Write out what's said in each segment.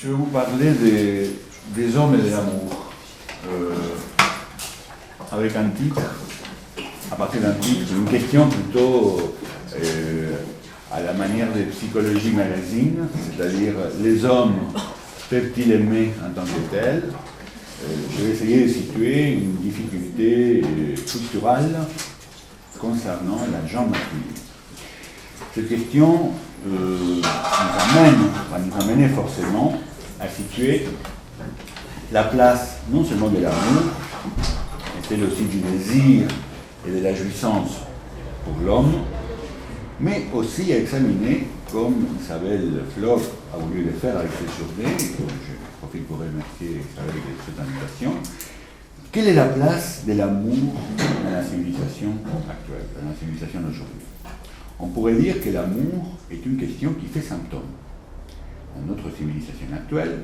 Je vais vous parler des hommes et de l'amour, avec un titre, à partir d'un titre, une question plutôt à la manière de Psychologie Magazine, c'est-à-dire les hommes peuvent-ils aimer en tant que tels. Je vais essayer de situer une difficulté structurale concernant la genre masculine. Cette question nous amenait forcément à situer la place non seulement de l'amour, mais celle aussi du désir et de la jouissance pour l'homme, mais aussi à examiner, comme Isabelle Floch a voulu le faire avec cette journée, et je profite pour remercier Isabelle de cette invitation, quelle est la place de l'amour dans la civilisation actuelle, dans la civilisation d'aujourd'hui. On pourrait dire que l'amour est une question qui fait symptôme dans notre civilisation actuelle,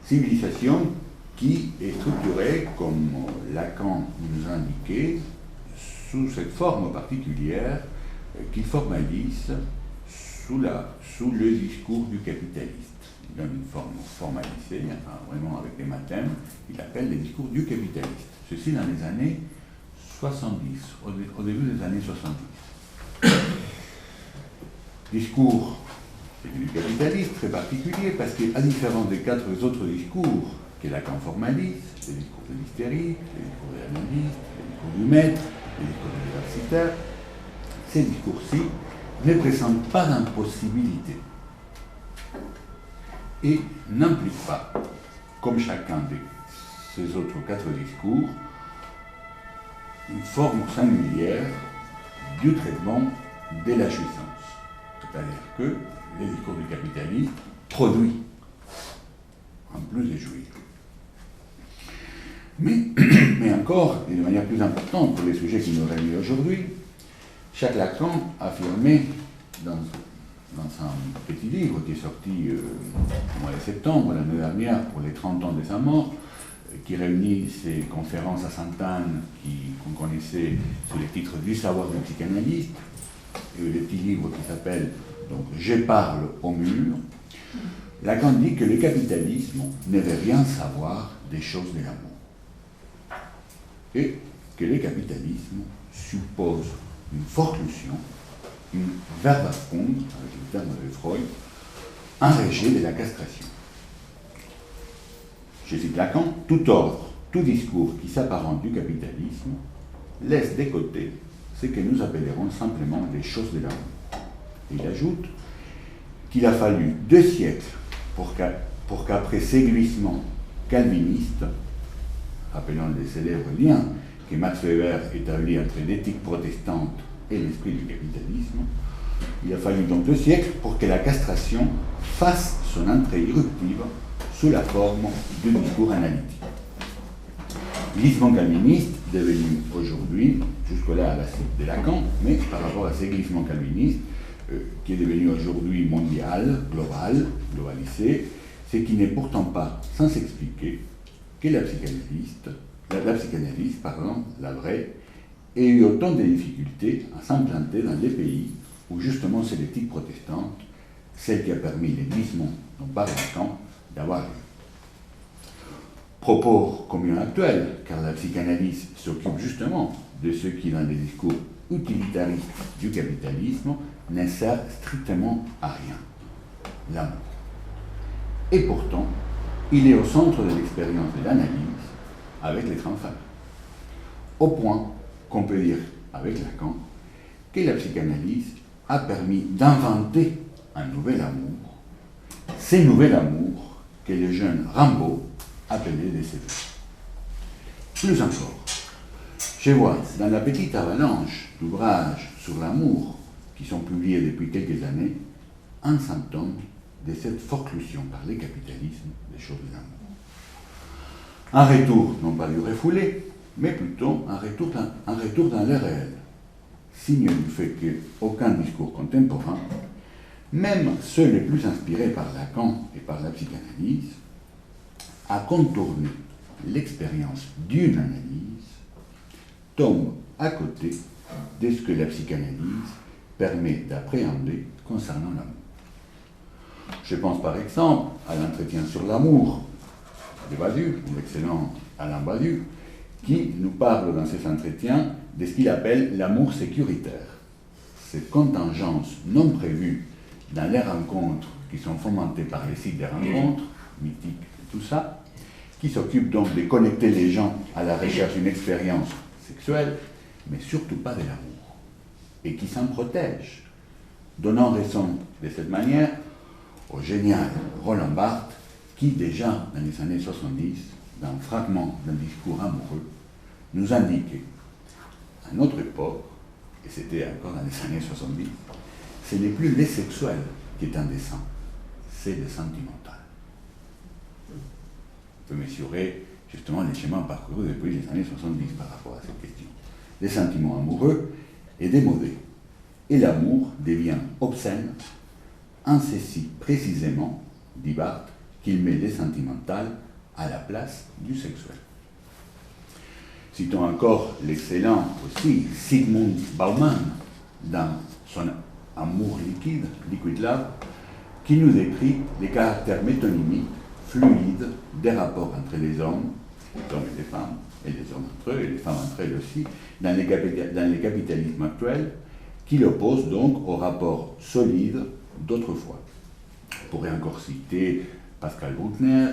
civilisation qui est structurée, comme Lacan nous a indiqué, sous cette forme particulière qu'il formalise sous le discours du capitaliste. Il donne une forme formalisée, enfin, vraiment avec des mathèmes, il appelle les discours du capitaliste. Ceci dans les années 70, au début des années 70. Discours du capitaliste très particulier parce qu'à différence des quatre autres discours que Lacan formalise, les discours de l'hystérie, les discours de l'analyste, les discours du maître, les discours de l'universitaire, ces discours-ci ne présentent pas d'impossibilité et n'impliquent pas, comme chacun de ces autres quatre discours, une forme singulière du traitement de la jouissance. C'est-à-dire que les discours du capitalisme produisent, en plus de jouir. Mais encore, et de manière plus importante pour les sujets qui nous réunissent aujourd'hui, Jacques Lacan affirmait dans un petit livre qui est sorti au mois de septembre l'année dernière pour les 30 ans de sa mort, qui réunit ses conférences à Sainte-Anne qu'on connaissait sous le titre du savoir du psychanalyste, et le petit livre qui s'appelle donc Je parle au mur. Lacan dit que le capitalisme ne veut rien savoir des choses de l'amour et que le capitalisme suppose une forclusion, une verbe à fondre, avec le terme de Freud, un rejet de la castration. Je cite Lacan, tout ordre, tout discours qui s'apparente du capitalisme laisse de côté ce que nous appellerons simplement les choses de l'amour. Il ajoute qu'il a fallu 2 siècles pour qu'après ces glissements calvinistes, rappelant les célèbres liens que Max Weber établit entre l'éthique protestante et l'esprit du capitalisme, il a fallu donc 2 siècles pour que la castration fasse son entrée irruptive sous la forme du discours analytique. Glissement calviniste devenu aujourd'hui, jusque-là à la suite de Lacan, mais par rapport à ces glissements calvinistes, qui est devenu aujourd'hui mondial, global, globalisé, ce qui n'est pourtant pas sans expliquer que la psychanalyse, la vraie, ait eu autant de difficultés à s'implanter dans les pays où justement c'est l'éthique protestante, celle qui a permis les glissements dont parle Lacan, d'avoir lieu. Propos commun actuel, car la psychanalyse s'occupe justement de ce qui, dans les discours utilitaristes du capitalisme, ne sert strictement à rien, l'amour. Et pourtant, il est au centre de l'expérience de l'analyse avec les transferts. Au point qu'on peut dire, avec Lacan, que la psychanalyse a permis d'inventer un nouvel amour, ce nouvel amour que le jeune Rimbaud appelait décédé. Plus encore, je vois dans la petite avalanche d'ouvrages sur l'amour qui sont publiés depuis quelques années un symptôme de cette forclusion par les capitalismes des choses de l'amour. Un retour, non pas du refoulé, mais plutôt un retour dans le réel, signe du fait qu'aucun discours contemporain, même ceux les plus inspirés par Lacan et par la psychanalyse, a contourné l'expérience d'une analyse, tombe à côté de ce que la psychanalyse permet d'appréhender concernant l'amour. Je pense par exemple à l'entretien sur l'amour de Badiou, l'excellent Alain Badiou, qui nous parle dans ses entretiens de ce qu'il appelle l'amour sécuritaire. Cette contingence non prévue dans les rencontres qui sont fomentées par les sites des rencontres, mythiques et tout ça, qui s'occupe donc de connecter les gens à la recherche d'une expérience sexuelle, mais surtout pas de l'amour, et qui s'en protège, donnant raison de cette manière au génial Roland Barthes, qui déjà dans les années 70, dans un fragment d'un discours amoureux, nous indiquait à notre époque, et c'était encore dans les années 70, ce n'est plus le sexuel qui est indécent, c'est le sentimental. On peut mesurer justement les chemins parcourus depuis les années 70 par rapport à cette question. Les sentiments amoureux est démodé, et l'amour devient obscène en ceci précisément, dit Barthes, qu'il met le sentimental à la place du sexuel. Citons encore l'excellent aussi Zygmunt Bauman dans son Amour liquide, Liquid Love, qui nous décrit les caractères métonymiques, fluides des rapports entre les hommes et les femmes, et les hommes entre eux, et les femmes entre elles aussi, dans les capitalismes actuels, qui l'opposent donc aux rapports solides d'autrefois. On pourrait encore citer Pascal Bruckner,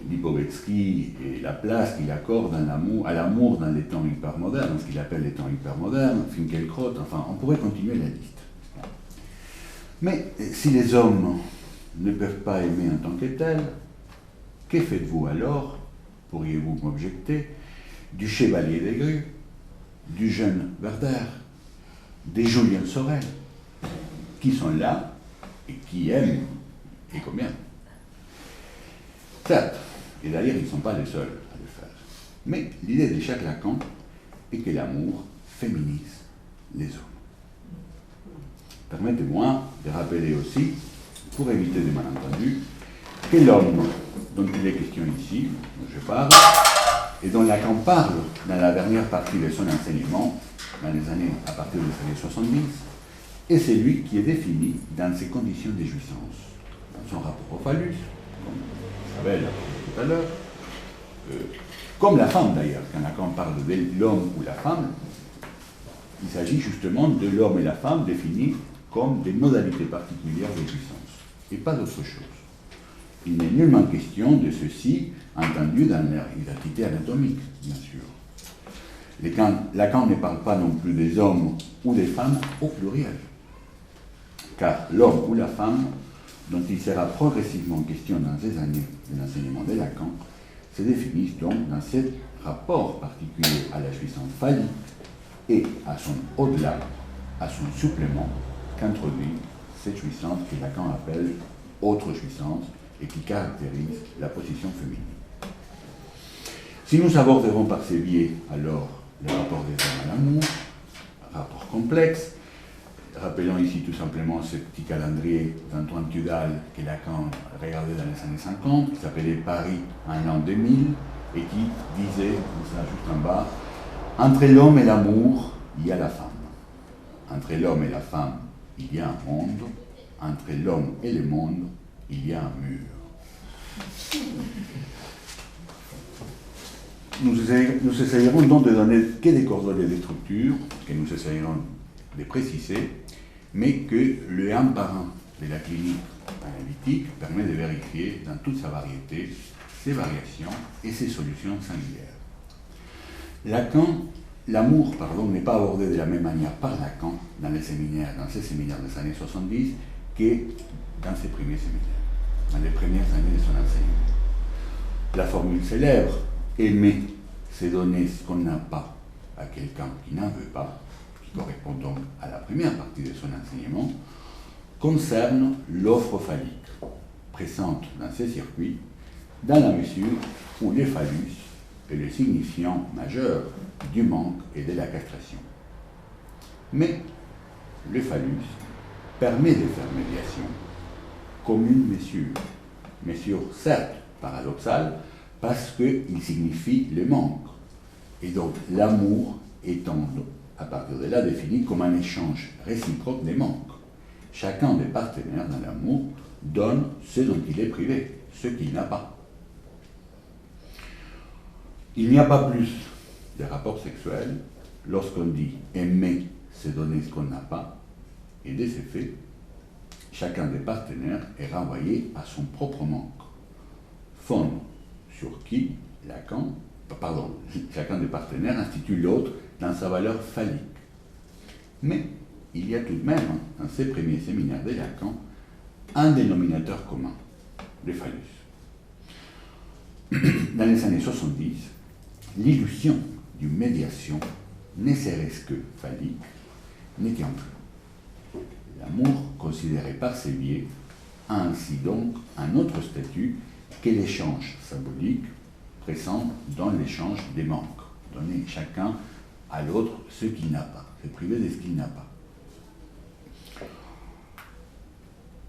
Lipovetsky et la place qu'il accorde à l'amour dans les temps hypermodernes, ce qu'il appelle les temps hypermodernes, Finkielkraut, enfin, on pourrait continuer la liste. Mais si les hommes ne peuvent pas aimer en tant que tels, que faites-vous alors, pourriez-vous m'objecter, du Chevalier des Grues, du jeune Werther, des Julien Sorel, qui sont là et qui aiment, et combien? Certes, et d'ailleurs ils ne sont pas les seuls à le faire, mais l'idée de Jacques Lacan est que l'amour féminise les hommes. Permettez-moi de rappeler aussi, pour éviter des malentendus, que l'homme dont il est question ici, dont je parle, et dont Lacan parle dans la dernière partie de son enseignement, dans les années, à partir des années 70, est celui qui est défini dans ses conditions de jouissance, dans son rapport au phallus, comme Isabelle a dit tout à l'heure, comme la femme d'ailleurs, quand Lacan parle de l'homme ou la femme, il s'agit justement de l'homme et la femme définis comme des modalités particulières de jouissance, et pas d'autre chose. Il n'est nullement question de ceci entendu dans leur identité anatomique, bien sûr. Lacan ne parle pas non plus des hommes ou des femmes au pluriel, car l'homme ou la femme, dont il sera progressivement question dans ces années de l'enseignement de Lacan, se définissent donc dans ce rapport particulier à la jouissance phallique et à son au-delà, à son supplément qu'introduit cette jouissance que Lacan appelle autre jouissance et qui caractérise la position féminine. Si nous aborderons par ces biais alors le rapport des hommes à l'amour, rapport complexe, rappelons ici tout simplement ce petit calendrier d'Antoine Tudal que Lacan regardait dans les années 50, qui s'appelait Paris en l'an 2000, et qui disait, ça juste en bas, entre l'homme et l'amour, il y a la femme. Entre l'homme et la femme, il y a un monde. Entre l'homme et le monde, il y a un mur. Nous essayerons donc de donner que des coordonnées de structure, que nous essayerons de préciser, mais que le 1 par 1 de la clinique analytique permet de vérifier dans toute sa variété ses variations et ses solutions singulières. L'amour, n'est pas abordé de la même manière par Lacan dans ces séminaires des années 70 que dans ses premiers séminaires, dans les premières années de son enseignement. La formule célèbre, aimer, c'est donner ce qu'on n'a pas à quelqu'un qui n'en veut pas, qui correspond donc à la première partie de son enseignement, concerne l'offre phallique, présente dans ces circuits, dans la mesure où le phallus est le signifiant majeur du manque et de la castration. Mais le phallus permet de faire médiation comme une mesure certes paradoxale, parce qu'il signifie le manque. Et donc l'amour étant à partir de là défini comme un échange réciproque des manques. Chacun des partenaires dans l'amour donne ce dont il est privé, ce qu'il n'a pas. Il n'y a pas plus de rapports sexuels lorsqu'on dit aimer, c'est donner ce qu'on n'a pas, et de ces faits, chacun des partenaires est renvoyé à son propre manque. Fondre sur qui chacun des partenaires institue l'autre dans sa valeur phallique. Mais il y a tout de même, dans ces premiers séminaires de Lacan, un dénominateur commun, le phallus. Dans les années 70, l'illusion d'une médiation, ne serait-ce que phallique, n'était plus. L'amour, considéré par ses biais, a ainsi donc un autre statut que l'échange symbolique présent dans l'échange des manques, donner chacun à l'autre ce qu'il n'a pas, se priver de ce qu'il n'a pas.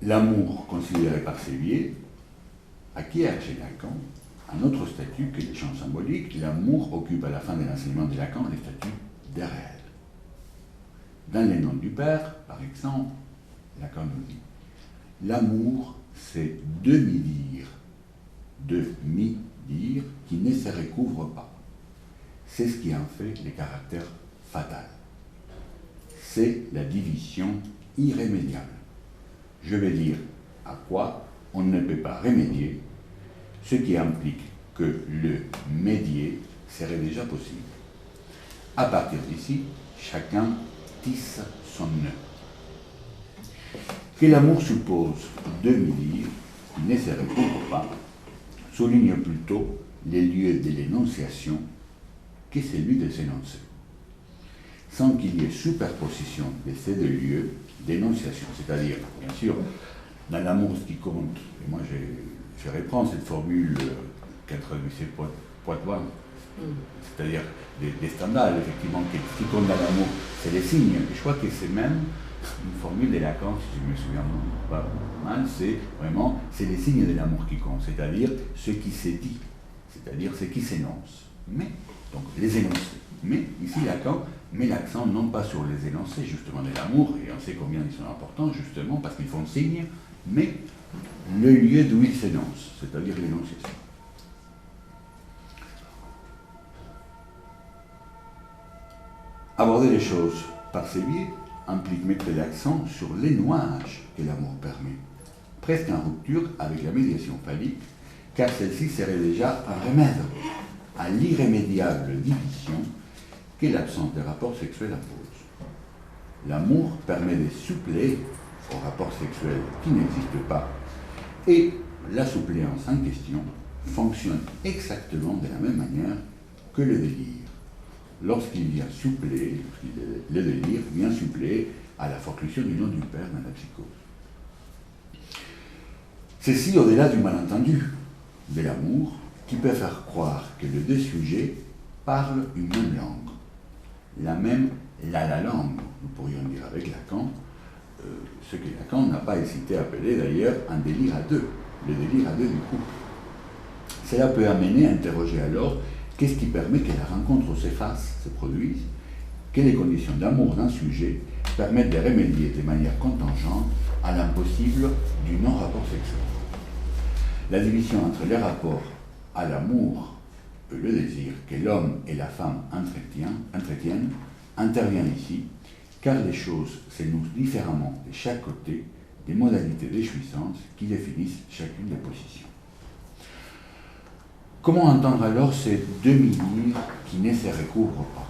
L'amour, considéré par ses biais, acquiert chez Lacan un autre statut que l'échange symbolique. L'amour occupe à la fin de l'enseignement de Lacan le statut de réel. Dans les noms du Père, par exemple, Lacan nous dit « L'amour, c'est demi-dire qui ne se recouvre pas. C'est ce qui en fait le caractère fatal. C'est la division irrémédiable. Je vais dire à quoi on ne peut pas remédier, ce qui implique que le médier serait déjà possible. À partir d'ici, chacun tisse son nœud. Que l'amour suppose demi-dire qui ne se recouvre pas, souligne plutôt les lieux de l'énonciation que celui de s'énoncer, sans qu'il y ait superposition de ces deux lieux d'énonciation. C'est-à-dire, bien sûr, dans l'amour, ce qui compte, et moi je reprends cette formule qu'introduisait Poitevin, c'est-à-dire des standards, effectivement, ce qui compte dans l'amour, c'est les signes. Et je crois que c'est même une formule de Lacan, si je me souviens pas mal, c'est les signes de l'amour qui comptent, c'est-à-dire ce qui s'est dit, c'est-à-dire ce qui s'énonce. Mais, donc, les énoncés. Mais, ici, Lacan met l'accent non pas sur les énoncés, justement, de l'amour, et on sait combien ils sont importants, justement, parce qu'ils font signe, mais le lieu d'où ils s'énoncent, c'est-à-dire l'énonciation. Aborder les choses par ces biais implique mettre l'accent sur l'énouage que l'amour permet, presque en rupture avec la médiation phallique, car celle-ci serait déjà un remède à l'irrémédiable division que l'absence des rapports sexuels impose. L'amour permet de suppléer aux rapports sexuels qui n'existent pas, et la suppléance en question fonctionne exactement de la même manière que le délire. Lorsqu'il vient suppléer, le délire vient suppléer à la forclusion du nom du Père dans la psychose. Ceci au-delà du malentendu de l'amour qui peut faire croire que les deux sujets parlent une même langue. La même la langue, nous pourrions dire avec Lacan, ce que Lacan n'a pas hésité à appeler d'ailleurs un délire à deux, le délire à deux du couple. Cela peut amener à interroger alors qu'est-ce qui permet que la rencontre s'efface, se produise, que les conditions d'amour d'un sujet permettent de remédier de manière contingente à l'impossible du non-rapport sexuel. La division entre les rapports à l'amour et le désir que l'homme et la femme entretiennent intervient ici, car les choses s'énoncent différemment de chaque côté des modalités de jouissance qui définissent chacune des positions. Comment entendre alors ces demi-dires qui ne se recouvrent pas?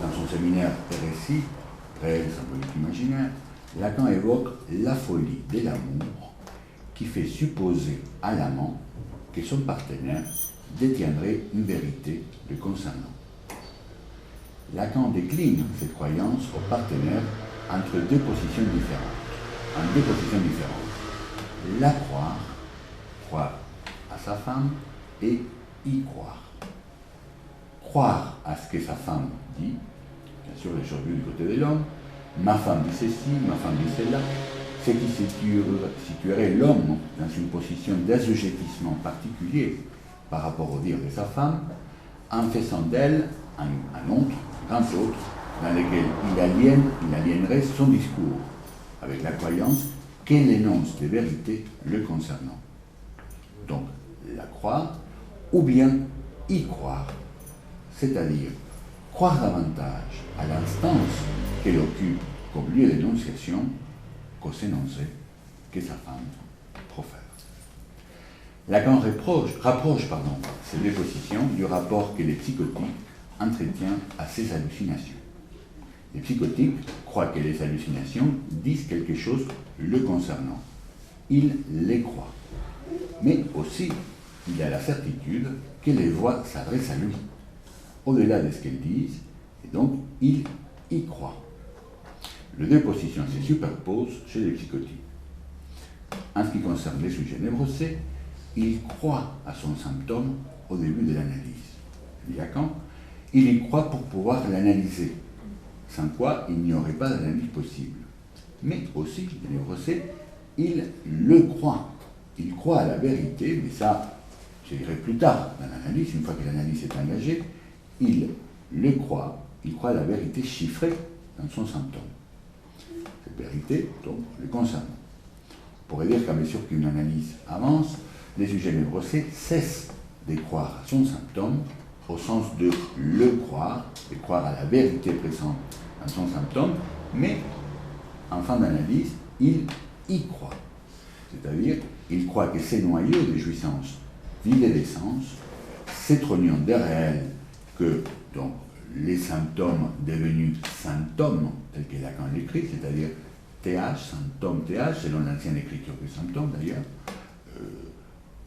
Dans son séminaire Récit, réel, symbolique, imaginaire, Lacan évoque la folie de l'amour qui fait supposer à l'amant que son partenaire détiendrait une vérité le concernant. Lacan décline cette croyance au partenaire entre deux positions différentes. La croire à sa femme et y croire. Croire à ce que sa femme dit, bien sûr les choses vues du côté de l'homme, ma femme dit ceci, ma femme dit cela, ce qui situerait l'homme dans une position d'assujettissement particulier par rapport au dire de sa femme, en faisant d'elle un autre, un autre, dans lequel il aliénerait son discours, avec la croyance qu'elle énonce des vérités le concernant. Donc, la croire, ou bien y croire, c'est-à-dire croire davantage à l'instance qu'elle occupe comme lieu d'énonciation qu'aux énoncés que sa femme profère. Lacan rapproche ces deux positions du rapport que les psychotiques entretiennent à ces hallucinations. Les psychotiques croient que les hallucinations disent quelque chose le concernant. Ils les croient. Mais aussi, il a la certitude que les voix s'adressent à lui, au-delà de ce qu'elles disent, et donc il y croit. Les deux positions se superposent chez les psychotiques. En ce qui concerne les sujets névrosés, il croit à son symptôme au début de l'analyse. Dit Lacan, il y croit pour pouvoir l'analyser, sans quoi il n'y aurait pas d'analyse possible. Mais aussi, les névrosés, il le croit. Il croit à la vérité, mais ça, je dirais plus tard dans l'analyse, une fois que l'analyse est engagée, il le croit, il croit à la vérité chiffrée dans son symptôme. Cette vérité, donc, le concerne. On pourrait dire qu'à mesure qu'une analyse avance, les sujets névrosés cessent de croire à son symptôme, au sens de le croire, de croire à la vérité présente dans son symptôme, mais en fin d'analyse, il y croit. C'est-à-dire, il croit que ces noyaux de jouissance vidés d'essence, ces trognons de réel que donc, les symptômes devenus symptômes, tels que Lacan l'écrit, c'est-à-dire TH, symptôme TH, selon l'ancienne écriture du symptôme d'ailleurs,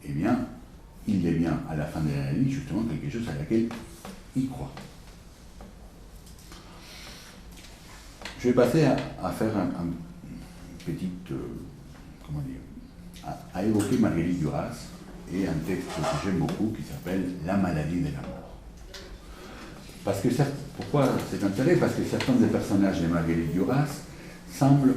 eh bien, il devient à la fin de l'analyse justement quelque chose à laquelle il croit. Je vais passer à faire un petit, comment dire, à évoquer Marguerite Duras et un texte que j'aime beaucoup qui s'appelle La maladie de la mort. Parce que pourquoi cet intérêt? Parce que certains des personnages de Marguerite Duras semblent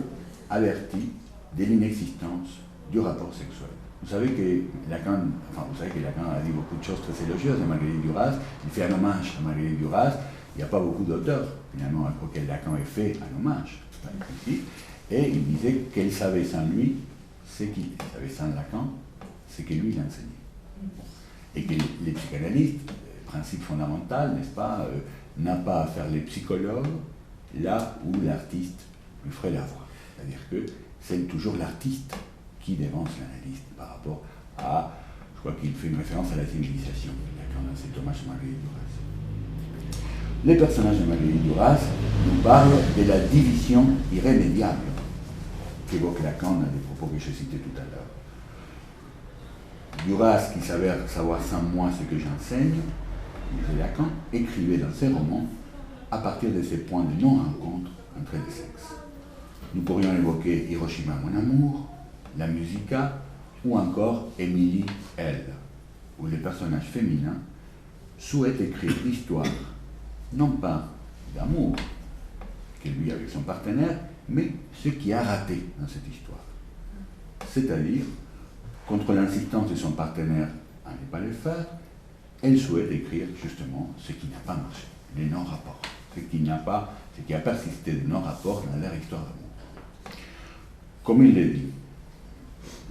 avertis de l'inexistence du rapport sexuel. Vous savez que Lacan a dit beaucoup de choses très élogieuses de Marguerite Duras. Il fait un hommage à Marguerite Duras. Il n'y a pas beaucoup d'auteurs, finalement, auxquels Lacan ait fait un hommage, ici. Et il disait qu'elle savait sans lui, ce qu'il savait sans Lacan, c'est que lui l'enseignait. Et que les psychanalystes, principe fondamental, n'est-ce pas, n'a pas à faire les psychologues là où l'artiste lui ferait la voix. C'est-à-dire que c'est toujours l'artiste qui dévance l'analyste par rapport à, je crois qu'il fait une référence à la civilisation, Lacan dans cet hommage à Marguerite Duras. Les personnages de Marguerite Duras nous parlent de la division irrémédiable qu'évoque Lacan dans les propos que je citais tout à l'heure. Duras, qui s'avère savoir sans moi ce que j'enseigne, disait Lacan, écrivait dans ses romans à partir de ces points de non-rencontre entre les sexes. Nous pourrions évoquer Hiroshima, mon amour, La Musica, ou encore Émilie, elle, où les personnages féminins souhaitent écrire l'histoire, non pas d'amour qu'elle vit avec son partenaire, mais ce qui a raté dans cette histoire. C'est-à-dire, contre l'insistance de son partenaire à ne pas le faire, elle souhaite écrire justement ce qui n'a pas marché, les non-rapports, ce qui a persisté de non-rapports dans leur histoire d'amour. Comme il le dit,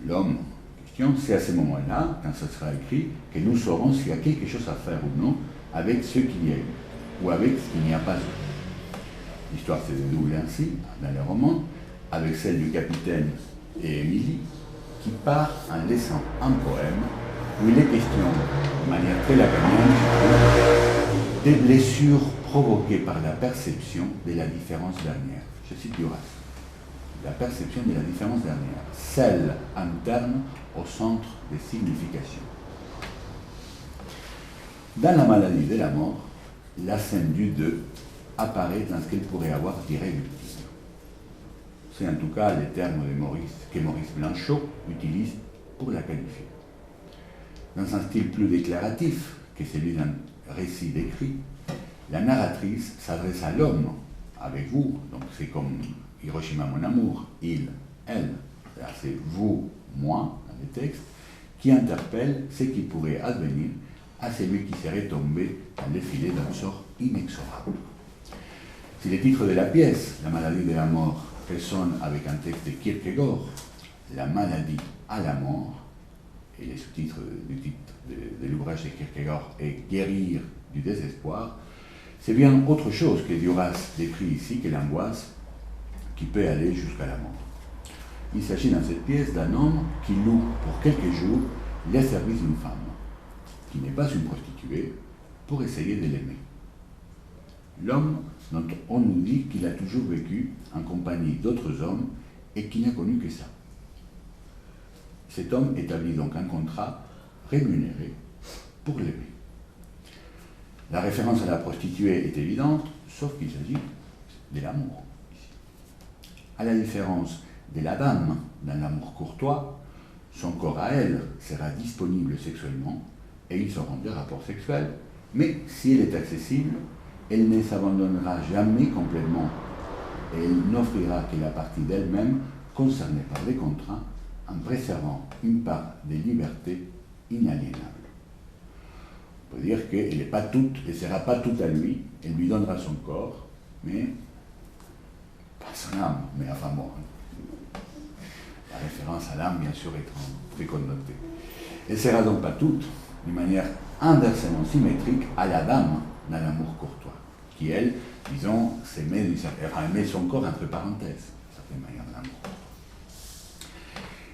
l'homme en question, c'est à ce moment-là, quand ça sera écrit, que nous saurons s'il y a quelque chose à faire ou non avec ce qu'il y a eu, ou avec ce qu'il n'y a pas eu. L'histoire se déroule ainsi, dans les romans, avec celle du capitaine et Émilie, qui part en laissant un poème où il est question, de manière très lacanienne, des blessures provoquées par la perception de la différence dernière. Je cite Duras. La perception de la différence dernière, celle interne au centre des significations. Dans La maladie de la mort, la scène du 2 apparaît dans ce qu'elle pourrait avoir d'irréductible. C'est en tout cas les termes que Maurice Blanchot utilise pour la qualifier. Dans un style plus déclaratif que celui d'un récit décrit, la narratrice s'adresse à l'homme, avec vous, donc c'est comme Hiroshima, mon amour, il, elle, c'est vous, moi, dans les textes, qui interpelle ce qui pourrait advenir à celui qui serait tombé dans le filet d'un sort inexorable. Si le titre de la pièce, La maladie de la mort, résonne avec un texte de Kierkegaard, la maladie à la mort, et les sous-titres du titre de l'ouvrage de Kierkegaard est Guérir du désespoir, c'est bien autre chose que Duras décrit ici que l'angoisse qui peut aller jusqu'à la mort. Il s'agit dans cette pièce d'un homme qui loue pour quelques jours les services d'une femme, qui n'est pas une prostituée, pour essayer de l'aimer. L'homme dont on nous dit qu'il a toujours vécu en compagnie d'autres hommes et qui n'a connu que ça. Cet homme établit donc un contrat rémunéré pour l'aimer. La référence à la prostituée est évidente, sauf qu'il s'agit de l'amour. À la différence de la dame dans l'amour courtois, son corps à elle sera disponible sexuellement et ils auront des rapports sexuels, mais si elle est accessible, elle ne s'abandonnera jamais complètement et elle n'offrira que la partie d'elle-même concernée par les contrats en préservant une part de liberté inaliénable. On peut dire qu'elle n'est pas toute, elle ne sera pas toute à lui, elle lui donnera son corps, mais pas son âme, mais enfin bon. La référence à l'âme, bien sûr, est très connotée. Elle ne sera donc pas toute, d'une manière inversement symétrique à la dame dans l'amour courtois, qui, elle, disons, met son corps entre parenthèses, d'une certaine manière, de l'amour.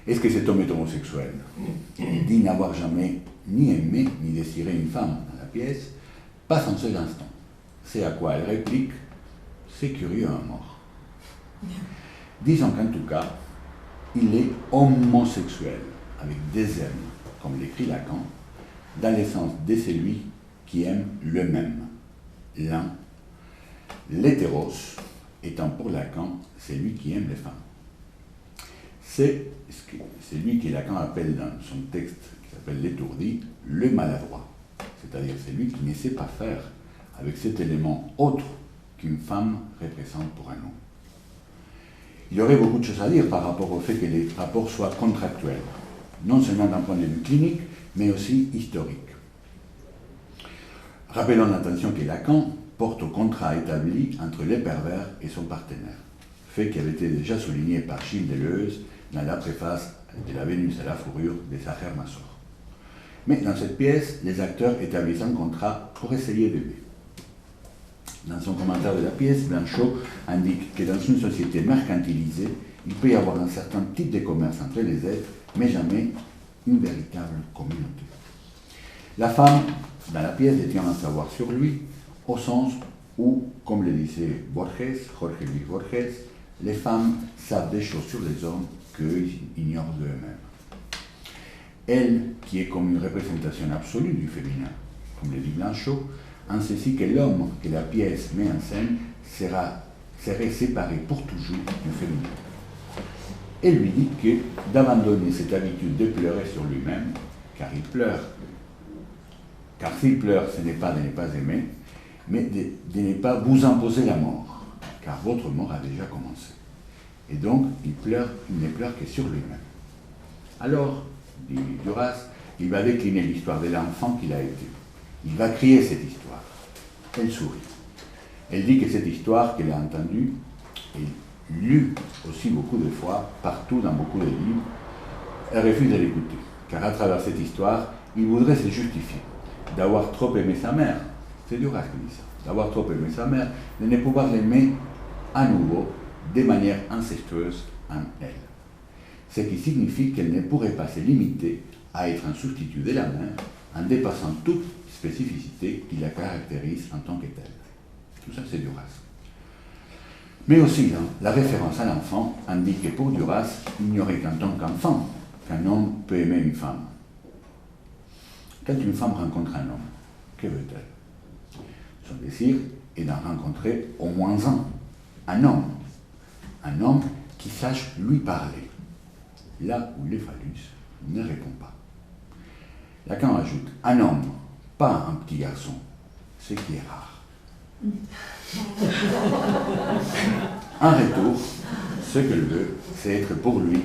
Est-ce que cet homme est homosexuel? Il dit n'avoir jamais ni aimé ni désiré une femme dans la pièce, pas un seul instant. C'est à quoi elle réplique, c'est curieux à mort. Disons qu'en tout cas, il est homosexuel, avec des M, comme l'écrit Lacan, dans le sens de celui qui aime le même, l'un, l'hétéros étant pour Lacan celui qui aime les femmes. C'est celui que Lacan appelle dans son texte, qui s'appelle L'étourdi, le maladroit, c'est-à-dire celui qui ne sait pas faire avec cet élément autre qu'une femme représente pour un homme. Il y aurait beaucoup de choses à dire par rapport au fait que les rapports soient contractuels, non seulement d'un point de vue clinique, mais aussi historique. Rappelons l'attention que Lacan porte au contrat établi entre les pervers et son partenaire, fait qui avait été déjà souligné par Gilles Deleuze dans la préface de La Vénus à la fourrure de Sacher Masoch. Mais dans cette pièce, les acteurs établissent un contrat pour essayer d'aimer. Dans son commentaire de la pièce, Blanchot indique que dans une société mercantilisée, il peut y avoir un certain type de commerce entre les êtres, mais jamais une véritable communauté. La femme, dans la pièce, détient un savoir sur lui, au sens où, comme le disait Jorge Luis Borges, les femmes savent des choses sur les hommes qu'eux ignorent d'eux-mêmes. Elle, qui est comme une représentation absolue du féminin, comme le dit Blanchot, en ceci que l'homme que la pièce met en scène serait séparé pour toujours du féminin. Elle lui dit que d'abandonner cette habitude de pleurer sur lui-même, car il pleure, car s'il pleure, ce n'est pas de ne pas aimer, mais de ne pas vous imposer la mort, car votre mort a déjà commencé. Et donc, il ne pleure que sur lui-même. Alors, dit Duras, il va décliner l'histoire de l'enfant qu'il a été. Il va crier cette histoire. Elle sourit. Elle dit que cette histoire qu'elle a entendue et lue aussi beaucoup de fois, partout dans beaucoup de livres, elle refuse de l'écouter, car à travers cette histoire, il voudrait se justifier d'avoir trop aimé sa mère. C'est Duras qui dit ça. D'avoir trop aimé sa mère, de ne pouvoir l'aimer à nouveau de manière incestueuse en elle. Ce qui signifie qu'elle ne pourrait pas se limiter à être un substitut de la mère en dépassant toute spécificité qui la caractérise en tant que telle. Tout ça, c'est Duras. Mais aussi, la référence à l'enfant indique que pour Duras, il n'y aurait qu'en tant qu'enfant qu'un homme peut aimer une femme. Quand une femme rencontre un homme, que veut-elle? Son désir est d'en rencontrer au moins un homme qui sache lui parler, là où le phallus ne répond pas. Lacan ajoute un homme, pas un petit garçon, ce qui est rare. En retour, ce qu'elle veut, c'est être pour lui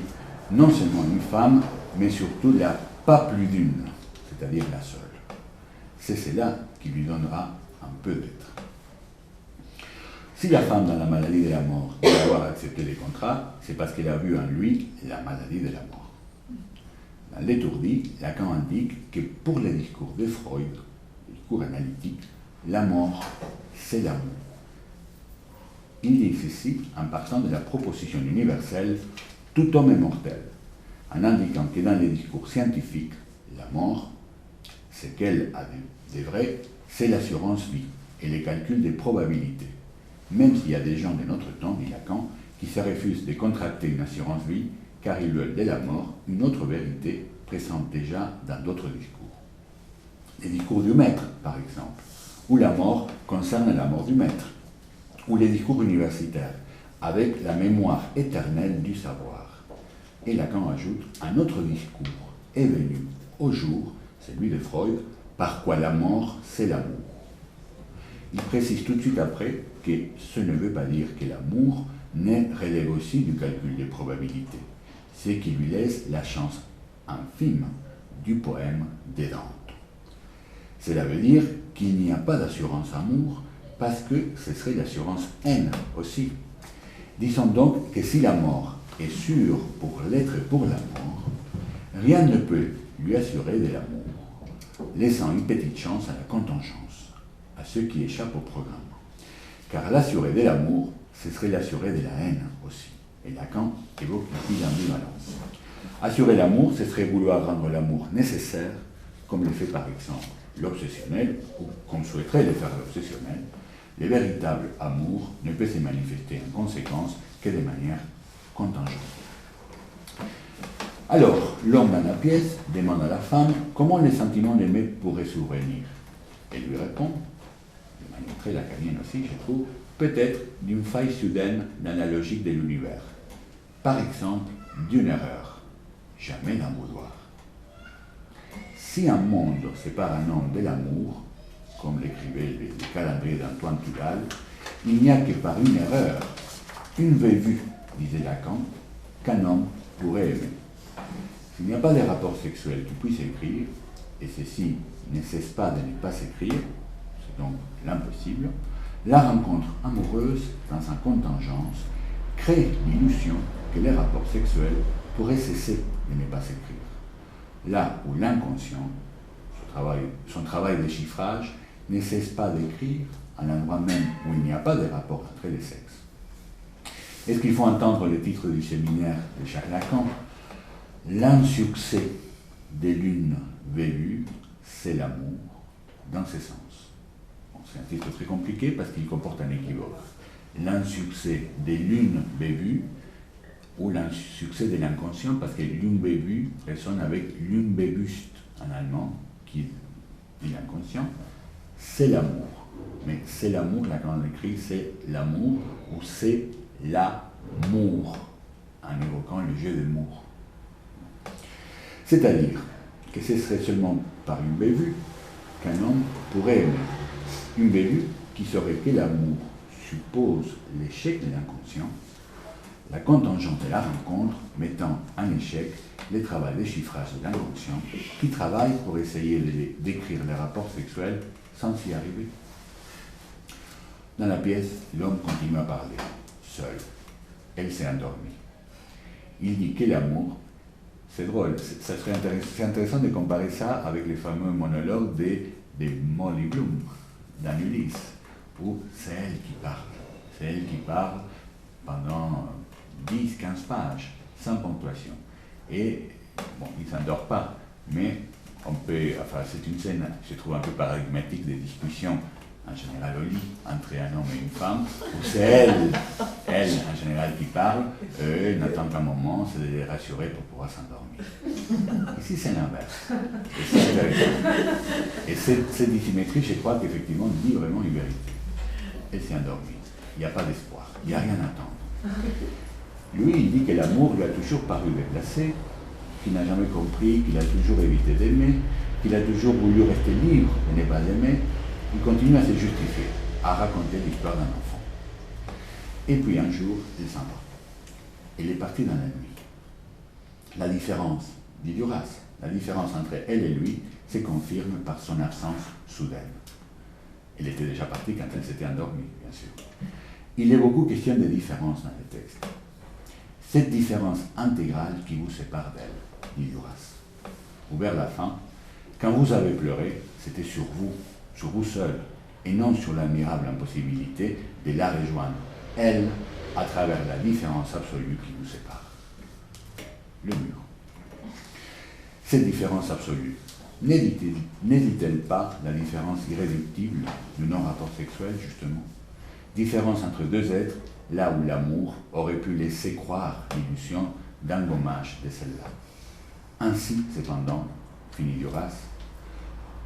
non seulement une femme, mais surtout la pas plus d'une, c'est-à-dire la seule. C'est cela qui lui donnera un peu d'être. Si la femme dans la maladie de la mort doit avoir accepté les contrats, c'est parce qu'elle a vu en lui la maladie de la mort. Dans l'étourdi, Lacan indique que pour les discours de Freud, les discours analytiques, la mort, c'est l'amour. Il dit ceci en partant de la proposition universelle « tout homme est mortel », en indiquant que dans les discours scientifiques, la mort, ce qu'elle a de vrai, c'est l'assurance vie et les calculs des probabilités. Même s'il y a des gens de notre temps, dit Lacan, qui se refusent de contracter une assurance vie car ils veulent de la mort une autre vérité présente déjà dans d'autres discours. Les discours du maître, par exemple, où la mort concerne la mort du maître, ou les discours universitaires, avec la mémoire éternelle du savoir. Et Lacan ajoute, un autre discours est venu au jour, celui de Freud, par quoi la mort, c'est l'amour. Il précise tout de suite après que ce ne veut pas dire que l'amour relève aussi du calcul des probabilités, c'est qu'il lui laisse la chance infime du poème des Dantes. Cela veut dire qu'il n'y a pas d'assurance amour parce que ce serait l'assurance haine aussi. Disons donc que si la mort est sûre pour l'être et pour la mort, rien ne peut lui assurer de l'amour, laissant une petite chance à la contingence, à ceux qui échappent au programme. Car l'assurer de l'amour, ce serait l'assurer de la haine aussi. Et Lacan évoque ici l'ambivalence. Assurer l'amour, ce serait vouloir rendre l'amour nécessaire, comme le fait par exemple l'obsessionnel, ou comme souhaiterait le faire l'obsessionnel. Le véritable amour ne peut se manifester en conséquence que de manière contingente. Alors, l'homme dans la pièce demande à la femme comment les sentiments d'aimer pourraient survenir. Elle lui répond, de manière très lacanienne aussi, je trouve, peut-être d'une faille soudaine dans la logique de l'univers. Par exemple, d'une erreur. Jamais la boudoir. Si un monde sépare un homme de l'amour, comme l'écrivait le calendrier d'Antoine Tudal, il n'y a que par une erreur, une vue, disait Lacan, qu'un homme pourrait aimer. S'il n'y a pas de rapport sexuel qui puisse écrire, et ceci ne cesse pas de ne pas s'écrire, c'est donc l'impossible, la rencontre amoureuse, dans sa contingence, crée l'illusion que les rapports sexuels pourraient cesser de ne pas s'écrire. Là où l'inconscient, son travail de chiffrage, ne cesse pas d'écrire à l'endroit même où il n'y a pas de rapport entre les sexes. Est-ce qu'il faut entendre le titre du séminaire de Jacques Lacan? L'insuccès des lunes vélues, c'est l'amour, dans ce sens. Bon, c'est un titre très compliqué parce qu'il comporte un équivoque. L'insuccès des lunes vélues, ou l'insuccès de l'inconscient, parce que l'unbewusst résonne avec l'unbewusst en allemand, qui dit l'inconscient, c'est l'amour. Mais c'est l'amour, là quand on écrit, c'est l'amour, ou c'est l'amour, en évoquant le jeu de mots. C'est-à-dire que ce serait seulement par une bévue qu'un homme pourrait aimer. Une bévue qui serait que l'amour suppose l'échec de l'inconscient, la contingente de la rencontre mettant en échec le travail de chiffrage de l'inconscient qui travaille pour essayer d'écrire les rapports sexuels sans y arriver. Dans la pièce, l'homme continue à parler, seul. Elle s'est endormie. Il dit que l'amour, c'est drôle, c'est intéressant de comparer ça avec les fameux monologues de Molly Bloom dans Ulysse, où c'est elle qui parle. C'est elle qui parle pendant 10-15 pages, sans ponctuation. Et, bon, il ne s'endort pas, mais on peut, enfin, c'est une scène, je trouve, un peu paradigmatique des discussions, en général au lit, entre un homme et une femme, où c'est elle en général, qui parle, eux n'attendent qu'un moment, c'est de les rassurer pour pouvoir s'endormir. Ici, c'est l'inverse. Et cette dissymétrie, je crois qu'effectivement, dit vraiment une vérité. Elle s'est endormie. Il n'y a pas d'espoir. Il n'y a rien à attendre. Lui, il dit que l'amour lui a toujours paru déplacé, qu'il n'a jamais compris, qu'il a toujours évité d'aimer, qu'il a toujours voulu rester libre de ne pas aimer. Il continue à se justifier, à raconter l'histoire d'un enfant. Et puis un jour, il s'en va. Il est parti dans la nuit. La différence, dit Duras, la différence entre elle et lui se confirme par son absence soudaine. Elle était déjà partie quand elle s'était endormie, bien sûr. il est beaucoup question de différence dans les textes. Cette différence intégrale qui vous sépare d'elle, dit Duras. Ou vers la fin, quand vous avez pleuré, c'était sur vous seul, et non sur l'admirable impossibilité de la rejoindre, elle, à travers la différence absolue qui vous sépare. Le mur. Cette différence absolue, n'édite-t-elle pas la différence irréductible du non-rapport sexuel, justement? Différence entre deux êtres, là où l'amour aurait pu laisser croire l'illusion d'un gommage de celle-là. Ainsi, cependant, finit Duras,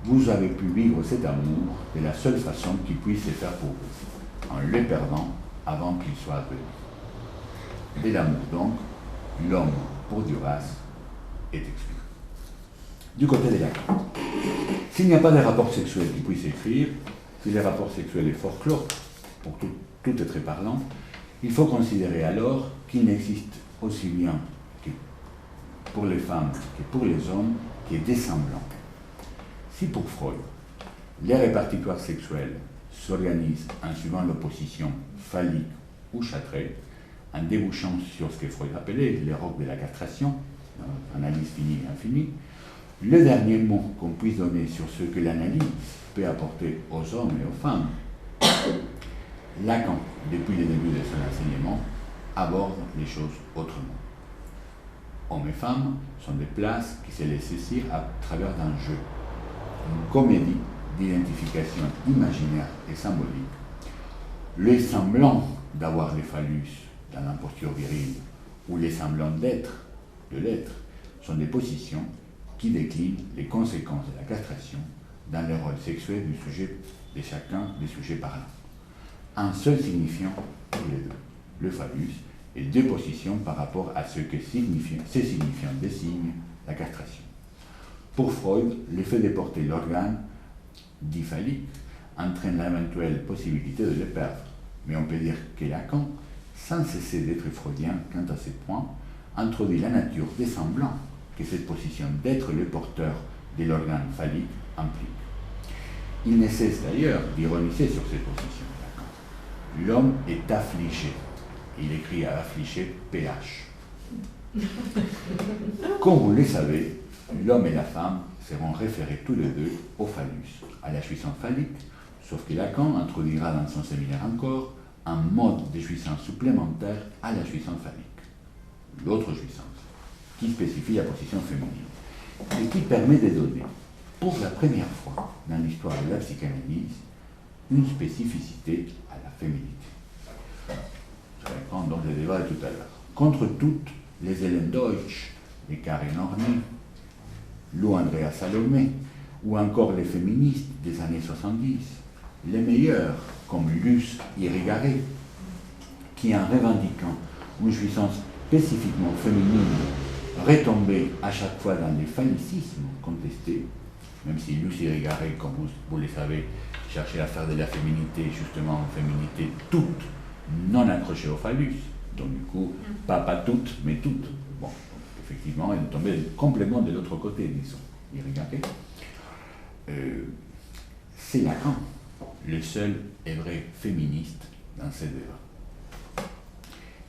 vous avez pu vivre cet amour de la seule façon qu'il puisse se faire pour vous, en le perdant avant qu'il soit venu. Dès l'amour donc, l'homme, pour Duras, est exclu. Du côté de Lacan, s'il n'y a pas de rapport sexuel qui puisse écrire, si le rapport sexuel est folklore, pour tout est très parlant, il faut considérer alors qu'il n'existe aussi bien que pour les femmes que pour les hommes que des semblants. Si pour Freud, les répartitoires sexuels s'organisent en suivant l'opposition phallique ou châtrée, en débouchant sur ce que Freud appelait les rocs de la castration, analyse finie et infinie, le dernier mot qu'on puisse donner sur ce que l'analyse peut apporter aux hommes et aux femmes, Lacan, depuis le début de son enseignement, aborde les choses autrement. Hommes et femmes sont des places qui se laissent saisir à travers d'un jeu, une comédie d'identification imaginaire et symbolique. Les semblants d'avoir les phallus dans l'imposture virile ou les semblants d'être, de l'être, sont des positions qui déclinent les conséquences de la castration dans le rôle sexuel du sujet de chacun des sujets parlants. Un seul signifiant pour les deux, le phallus, et deux positions par rapport à ce que ces signifiants désignent la castration. Pour Freud, le fait de porter l'organe dit phallique entraîne l'éventuelle possibilité de le perdre. Mais on peut dire que Lacan, sans cesser d'être freudien quant à ces points, introduit la nature des semblants que cette position d'être le porteur de l'organe phallique implique. Il ne cesse d'ailleurs d'ironiser sur cette position. L'homme est affligé. Il écrit à affligé PH. Comme vous le savez, l'homme et la femme seront référés tous les deux au phallus, à la jouissance phallique, sauf que Lacan introduira dans son séminaire encore un mode de jouissance supplémentaire à la jouissance phallique, l'autre jouissance, qui spécifie la position féminine, et qui permet de donner, pour la première fois dans l'histoire de la psychanalyse, une spécificité à la féminité. Je vais prendre donc le débat de tout à l'heure. Contre toutes les Hélène Deutsch, les Karen Horney, Lou Andrea Salomé, ou encore les féministes des années 70, les meilleurs, comme Luce Irigaray, qui en revendiquant une jouissance spécifiquement féminine, retombait à chaque fois dans les phallicismes contestés, même si Luce Irigaray, comme vous le savez, cherchait à faire de la féminité justement une féminité toute non accrochée au phallus, donc du coup, pas toutes, mais toutes. Bon, effectivement, elle tombait complètement de l'autre côté, disons. Irigaray. C'est Lacan, le seul et vrai féministe dans ces débats.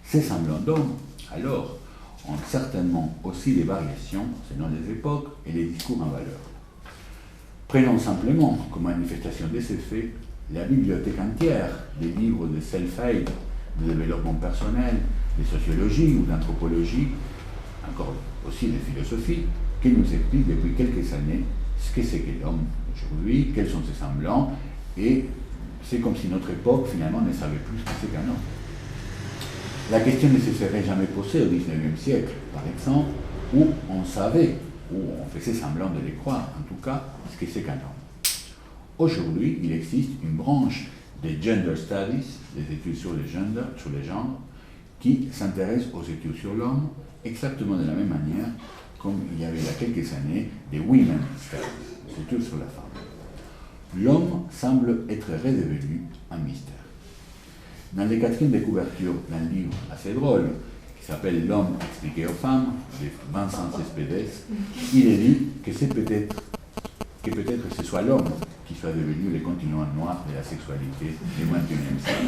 Ces semblants d'hommes, alors, ont certainement aussi des variations selon les époques et les discours en valeur. Prenons simplement comme manifestation de ces faits la bibliothèque entière des livres de self-aid, de développement personnel, de sociologie ou d'anthropologie, encore aussi de philosophie, qui nous expliquent depuis quelques années ce que c'est que l'homme aujourd'hui, quels sont ses semblants, et c'est comme si notre époque finalement ne savait plus ce que c'est qu'un homme. La question ne se serait jamais posée au XIXe siècle, par exemple, où on savait, où on faisait semblant de les croire, en tout cas, ce que c'est qu'un homme. Aujourd'hui, il existe une branche des gender studies, des études sur les genres, qui s'intéresse aux études sur l'homme exactement de la même manière comme il y avait il y a quelques années des women studies, des études sur la femme. L'homme semble être redevenu un mystère. Dans les quatrièmes de couverture d'un livre assez drôle qui s'appelle L'homme expliqué aux femmes de Vincent Cespedes, il est dit que peut-être ce soit l'homme qui qui soit devenu le continent noir de la sexualité du XXIe siècle.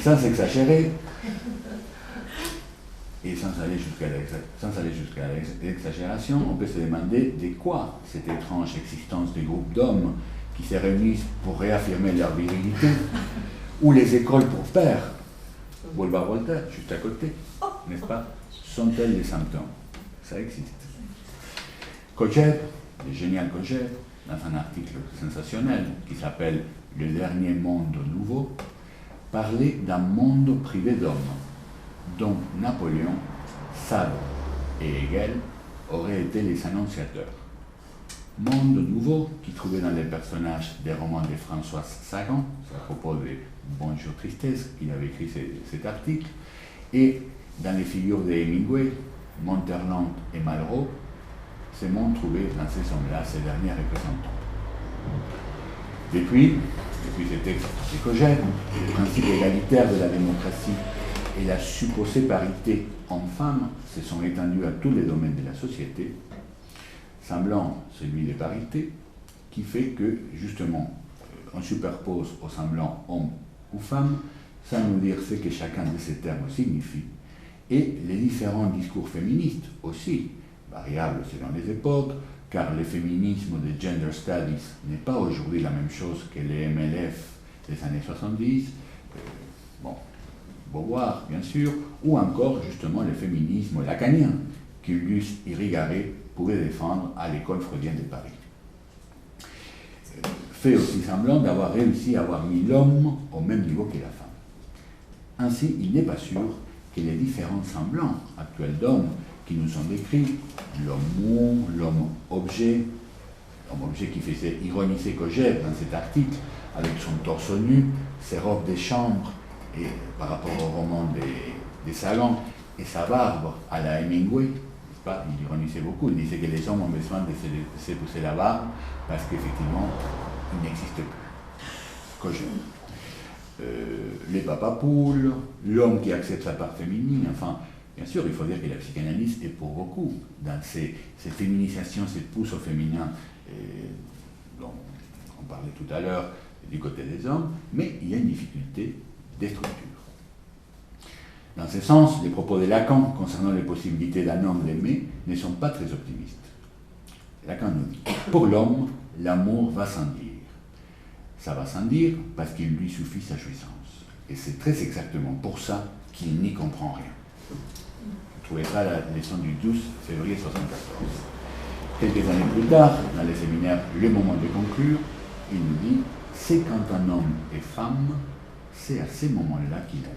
Sans exagérer, et sans aller jusqu'à l'exagération, on peut se demander de quoi cette étrange existence de groupes d'hommes qui se réunissent pour réaffirmer leur virilité, ou les écoles pour pères, Boulevard Voltaire, juste à côté, n'est-ce pas, sont-elles des symptômes? Ça existe. Kojève, le génial Kojève, dans un article sensationnel qui s'appelle « Le dernier monde nouveau », parlait d'un monde privé d'hommes, dont Napoléon, Sade et Hegel auraient été les annonciateurs. Monde nouveau qui trouvait dans les personnages des romans de François Sagan, c'est à propos de Bonjour Tristesse qu'il avait écrit cet article, et dans les figures de Hemingway, Monterland et Malraux, ce monde trouvait dans ces hommes-là ses derniers représentants. Depuis ces textes de Kojève, le principe égalitaire de la démocratie et la supposée parité homme-femme se sont étendus à tous les domaines de la société, semblant celui de parité, qui fait que, justement, on superpose au semblant homme ou femme, sans nous dire ce que chacun de ces termes signifie, et les différents discours féministes aussi, variables selon les époques, car le féminisme de Gender Studies n'est pas aujourd'hui la même chose que les MLF des années 70, Beauvoir, bien sûr, ou encore justement le féminisme lacanien qu'Ulysse Irigaray pouvait défendre à l'école freudienne de Paris. Fait aussi semblant d'avoir réussi à avoir mis l'homme au même niveau que la femme. Ainsi, il n'est pas sûr que les différents semblants actuels d'hommes qui nous sont décrits, l'homme mou, l'homme-objet qui faisait ironiser Kojève dans cet article, avec son torse nu, ses robes de chambre, et par rapport au roman des Sagan, et sa barbe à la Hemingway, n'est-ce pas? Il ironisait beaucoup, il disait que les hommes ont besoin de se pousser la barbe parce qu'effectivement, il n'existe plus. Kojève. Les papapoules, l'homme qui accepte sa part féminine, enfin, bien sûr, il faut dire que la psychanalyse est pour beaucoup dans cette féminisation, cette pousse au féminin dont on parlait tout à l'heure du côté des hommes, mais il y a une difficulté des structures. Dans ce sens, les propos de Lacan concernant les possibilités d'un homme d'aimer ne sont pas très optimistes. Lacan nous dit « Pour l'homme, l'amour va sans dire. Ça va sans dire parce qu'il lui suffit sa jouissance. Et c'est très exactement pour ça qu'il n'y comprend rien. » Vous trouvez ça la leçon du 12 février 1974. Quelques années plus tard, dans le séminaire Le moment de conclure, il nous dit « C'est quand un homme est femme, c'est à ces moments-là qu'il aime. »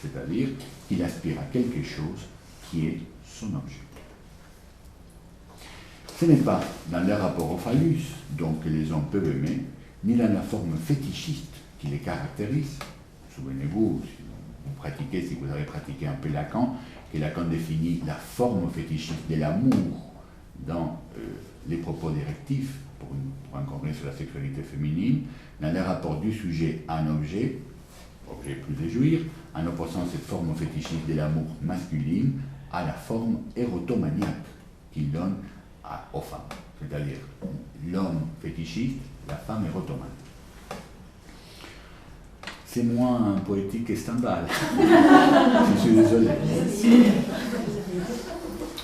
C'est-à-dire qu'il aspire à quelque chose qui est son objet. Ce n'est pas dans leur rapport au phallus, donc que les hommes peuvent aimer, ni dans la forme fétichiste qui les caractérise. Souvenez-vous, si vous avez pratiqué un peu Lacan, que Lacan définit la forme fétichiste de l'amour dans les propos directifs, pour un congrès sur la sexualité féminine, dans le rapport du sujet à un objet plus de jouir, en opposant cette forme fétichiste de l'amour masculine à la forme érotomaniaque qu'il donne aux femmes, c'est-à-dire l'homme fétichiste, la femme érotomane. C'est moins poétique que Stendhal. Je suis désolé.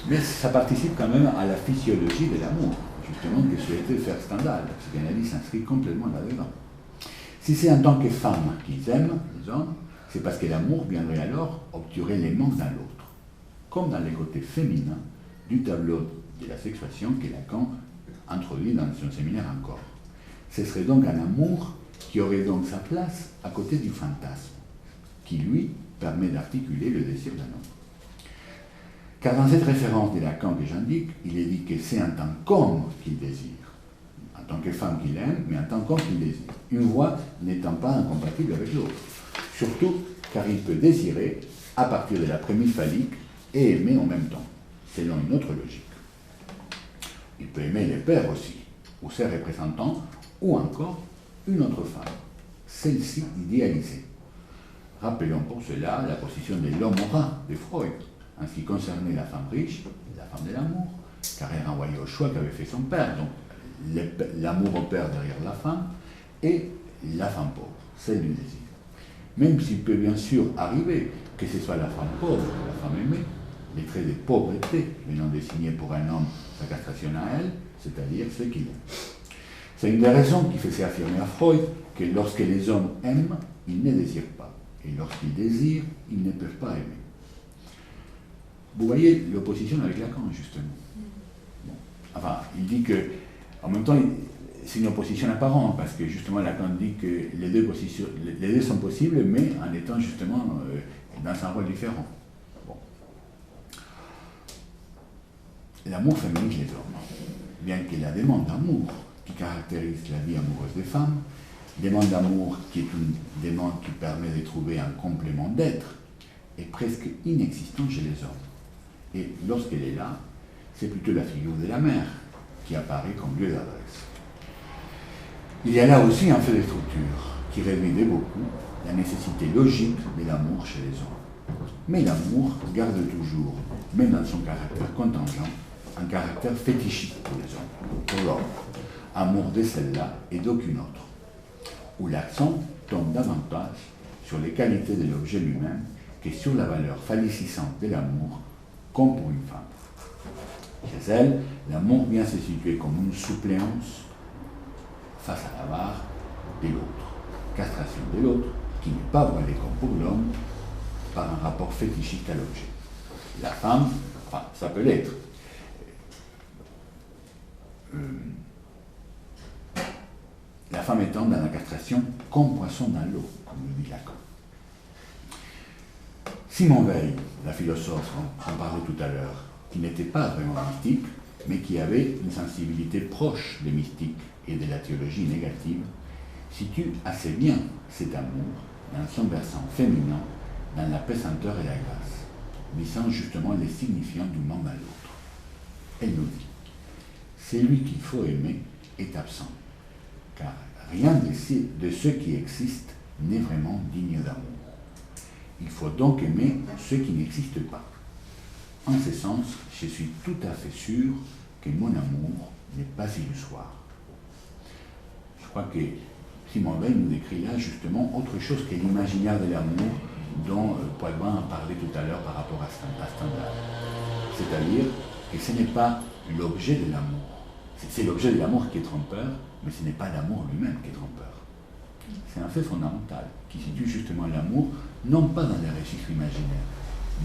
Mais ça participe quand même à la physiologie de l'amour, justement, que souhaitait faire Stendhal. La psychanalyse s'inscrit complètement là-dedans. Si c'est en tant que femme qu'ils aiment, les hommes, c'est parce que l'amour viendrait alors obturer les manques dans l'autre, comme dans les côtés féminins du tableau de la sexuation que Lacan introduit dans son séminaire encore. Ce serait donc un amour qui aurait donc sa place à côté du fantasme, qui lui permet d'articuler le désir d'un homme. Car dans cette référence de Lacan que j'indique, il est dit que c'est en tant qu'homme qu'il désire, en tant que femme qu'il aime, mais en tant qu'homme qu'il désire. Une voie n'étant pas incompatible avec l'autre. Surtout car il peut désirer à partir de la prémisse phallique et aimer en même temps, selon une autre logique. Il peut aimer les pères aussi, ou ses représentants, ou encore une autre femme, celle-ci idéalisée. Rappelons pour cela la position de l'homme au rat de Freud, en ce qui concernait la femme riche, la femme de l'amour, car elle renvoyait au choix qu'avait fait son père. Donc l'amour opère derrière la femme, et la femme pauvre, celle du désir. Même s'il peut bien sûr arriver que ce soit la femme pauvre ou la femme aimée, les traits de pauvreté venant désigner pour un homme sa castration à elle, c'est-à-dire ce qu'il aime. C'est une des raisons qui faisait affirmer à Freud que lorsque les hommes aiment, ils ne désirent pas, et lorsqu'ils désirent, ils ne peuvent pas aimer. Vous voyez l'opposition avec Lacan, justement. Bon. Enfin, il dit que, en même temps, c'est une opposition apparente, parce que justement Lacan dit que les deux sont possibles, mais en étant justement dans un rôle différent. Bon. L'amour féminise les hommes, bien que la demande d'amour qui caractérise la vie amoureuse des femmes, demande d'amour qui est une demande qui permet de trouver un complément d'être, est presque inexistante chez les hommes. Et lorsqu'elle est là, c'est plutôt la figure de la mère qui apparaît comme lieu d'adresse. Il y a là aussi un fait de structure qui révélait beaucoup la nécessité logique de l'amour chez les hommes. Mais l'amour garde toujours, même dans son caractère contingent, un caractère fétichiste pour les hommes, pour l'homme, amour de celle-là et d'aucune autre, où l'accent tombe davantage sur les qualités de l'objet lui-même que sur la valeur félicissante de l'amour, comme pour une femme. Chez elle, l'amour vient se situer comme une suppléance face à l'avare de l'autre, castration de l'autre, qui n'est pas voilée comme pour l'homme par un rapport fétichiste à l'objet. La femme, enfin, ça peut l'être. La femme étant dans la castration comme poisson dans l'eau, comme le dit Lacan. Simone Weil, la philosophe dont on parlait tout à l'heure, qui n'était pas vraiment mystique, mais qui avait une sensibilité proche des mystiques et de la théologie négative, situe assez bien cet amour dans son versant féminin, dans la pesanteur et la grâce, visant justement les signifiants du monde à l'autre. Elle nous dit: celui qu'il faut aimer est absent, car rien de ce qui existe n'est vraiment digne d'amour. Il faut donc aimer ce qui n'existe pas. En ce sens, je suis tout à fait sûr que mon amour n'est pas illusoire. Je crois que Simone Weil nous décrit là justement autre chose que l'imaginaire de l'amour dont Poilevin a parlé tout à l'heure par rapport à Stendhal. C'est-à-dire que ce n'est pas l'objet de l'amour. C'est l'objet de l'amour qui est trompeur, mais ce n'est pas l'amour lui-même qui est trompeur. C'est un fait fondamental qui situe justement l'amour, non pas dans les registres imaginaires,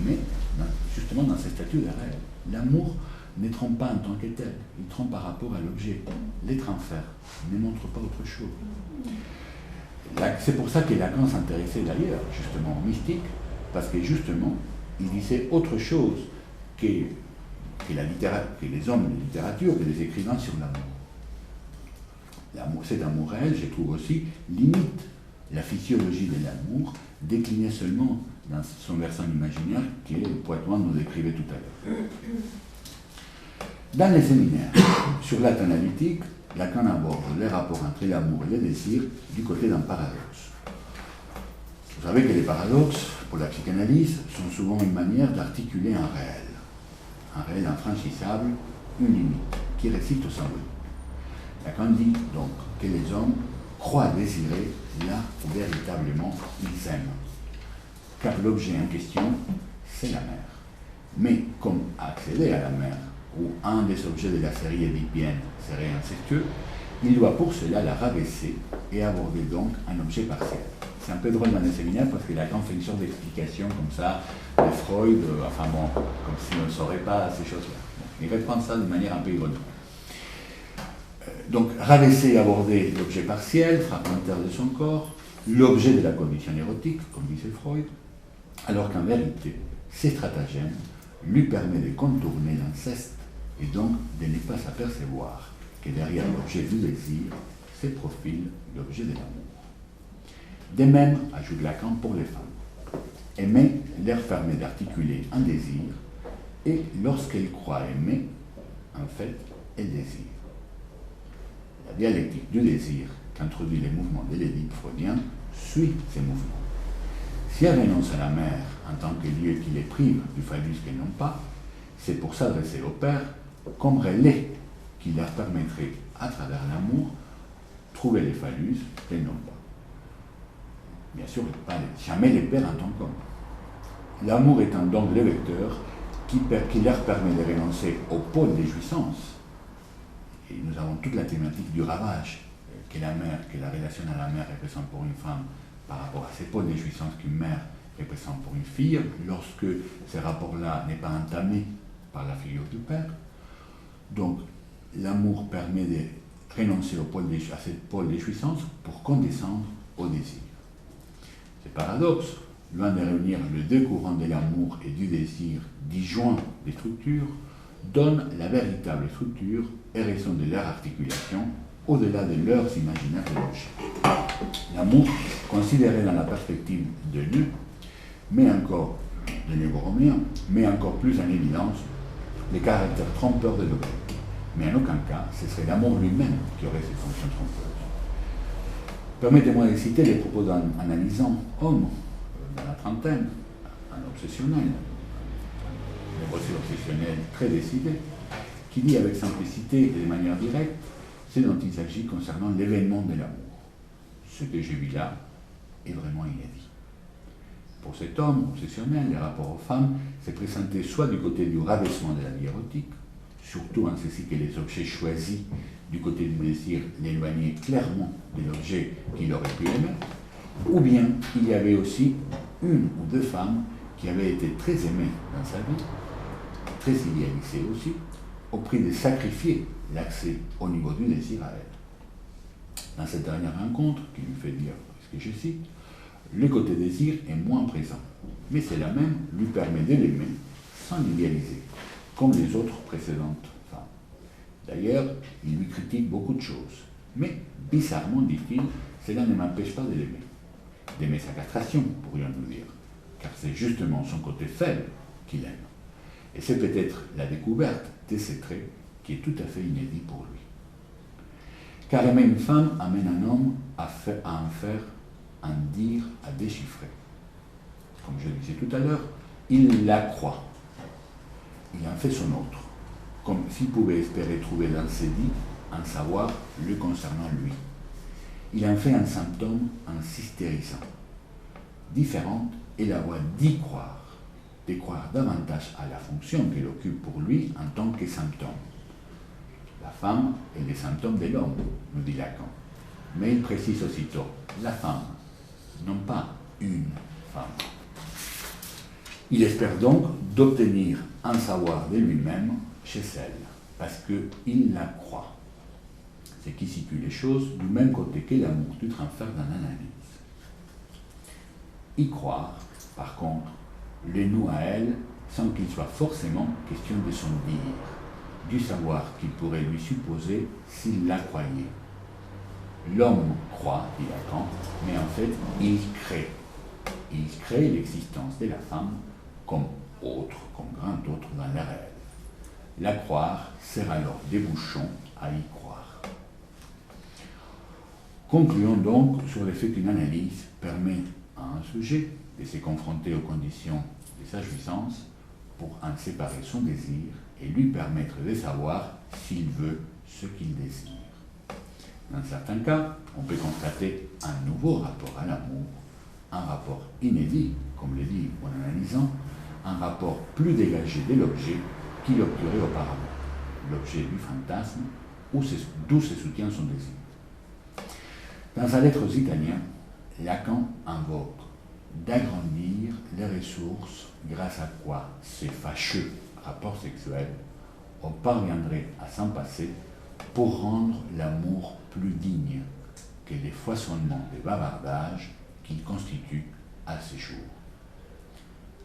mais justement dans ses statuts de réel. L'amour ne trompe pas en tant que tel, il trompe par rapport à l'objet. L'être enfer ne montre pas autre chose. C'est pour ça que Lacan s'intéressait d'ailleurs justement au mystique, parce que justement, il disait autre chose que les hommes de littérature, que les écrivains sur l'amour. Cet amour réel, je trouve aussi, limite la physiologie de l'amour, déclinée seulement dans son versant imaginaire que Poitevin nous décrivait tout à l'heure. Dans les séminaires sur l'acte analytique, Lacan aborde les rapports entre l'amour et le désir du côté d'un paradoxe. Vous savez que les paradoxes, pour la psychanalyse, sont souvent une manière d'articuler un réel infranchissable, une limite, qui résiste au symbolique. Lacan dit donc que les hommes croient désirer là où véritablement ils aiment, car l'objet en question, c'est la mer. Mais comme accéder à la mer, où un des objets de la série édipienne serait incestueux, il doit pour cela la rabaisser et aborder donc un objet partiel. C'est un peu drôle dans les séminaires parce que Lacan fait une sorte d'explication comme ça de Freud, enfin bon, comme si on ne saurait pas ces choses-là. Bon, il reprend ça de manière un peu ironique. Donc, rabaisser et aborder l'objet partiel, fragmentaire de son corps, l'objet de la condition érotique, comme disait Freud, alors qu'en vérité, ces stratagèmes lui permettent de contourner l'inceste et donc de ne pas s'apercevoir que derrière l'objet du désir se profile l'objet de l'amour. De même, ajoute Lacan pour les femmes. Aimer leur permet d'articuler un désir et lorsqu'elles croient aimer, en fait, elles désirent. La dialectique du désir qu'introduit les mouvements de l'Édipe freudien suit ces mouvements. Si elles renoncent à la mer en tant que lieu qui les prive du phallus qu'elles n'ont pas, c'est pour s'adresser au père comme relais qui leur permettrait à travers l'amour, trouver les phallus et non pas. Bien sûr, jamais les perd en tant qu'homme. L'amour étant donc le vecteur qui leur permet de renoncer au pôle des jouissances. Et nous avons toute la thématique du ravage que la relation à la mère représente pour une femme par rapport à ces pôles des jouissances qu'une mère représente pour une fille, lorsque ce rapport-là n'est pas entamé par la figure du père. Donc, l'amour permet de renoncer à ces pôles des jouissances pour condescendre au désir. Ce paradoxe, loin de réunir les deux courants de l'amour et du désir disjoints des structures, donne la véritable structure et raison de leur articulation au-delà de leurs imaginaires de l'objet. L'amour, considéré dans la perspective de nœud, de néo-roméen, met encore plus en évidence les caractères trompeurs de l'objet. Mais en aucun cas, ce serait l'amour lui-même qui aurait ces fonctions trompeuses. Permettez-moi de citer les propos d'un analysant homme dans la trentaine, un obsessionnel, un névrosé obsessionnel très décidé, qui dit avec simplicité et de manière directe ce dont il s'agit concernant l'événement de l'amour. Ce que j'ai vu là est vraiment inédit. Pour cet homme obsessionnel, les rapports aux femmes s'est présenté soit du côté du rabaissement de la vie érotique, surtout en ceci que les objets choisis du côté du désir l'éloignaient clairement de l'objet qu'il aurait pu aimer, ou bien il y avait aussi une ou deux femmes qui avaient été très aimées dans sa vie, très idéalisées aussi, au prix de sacrifier l'accès au niveau du désir à elle. Dans cette dernière rencontre, qui lui fait dire ce que je cite, le côté désir est moins présent, mais cela même lui permet de l'aimer sans l'idéaliser, comme les autres précédentes femmes. D'ailleurs, il lui critique beaucoup de choses, mais bizarrement, dit-il, cela ne m'empêche pas de l'aimer. D'aimer sa castration, pourrions-nous dire, car c'est justement son côté faible qu'il aime. Et c'est peut-être la découverte de ces traits qui est tout à fait inédit pour lui. Car aimer une femme amène un homme à en faire un dire à déchiffrer. Comme je le disais tout à l'heure, il la croit. Il en fait son autre, comme s'il pouvait espérer trouver dans ses dits un savoir le concernant lui. Il en fait un symptôme en s'hystérisant. Différente est la voie d'y croire, de croire davantage à la fonction qu'elle occupe pour lui en tant que symptôme. La femme est le symptôme de l'homme, nous dit Lacan. Mais il précise aussitôt, la femme, non pas une femme. Il espère donc d'obtenir un savoir de lui-même chez elle, parce qu'il la croit. Ce qui situe les choses du même côté que l'amour du transfert dans l'analyse. Y croire, par contre, le noue à elle sans qu'il soit forcément question de son dire, du savoir qu'il pourrait lui supposer s'il la croyait. L'homme croit, dit Lacan, mais en fait, il crée. Il crée l'existence de la femme comme autre, comme grand autre dans le réel. La croire sert alors débouchon à y croire. Concluons donc sur le fait qu'une analyse permet à un sujet de se confronter aux conditions de sa jouissance pour en séparer son désir et lui permettre de savoir s'il veut ce qu'il désire. Dans certains cas, on peut constater un nouveau rapport à l'amour, un rapport inédit, comme le dit en analysant, un rapport plus dégagé de l'objet qu'il obturait auparavant, l'objet du fantasme, d'où se soutient son désir. Dans un lettre aux Italiens, Lacan invoque d'agrandir les ressources grâce à quoi ces fâcheux rapports sexuels on parviendrait à s'en passer pour rendre l'amour plus digne que les foisonnements de bavardage qu'il constitue à ces jours.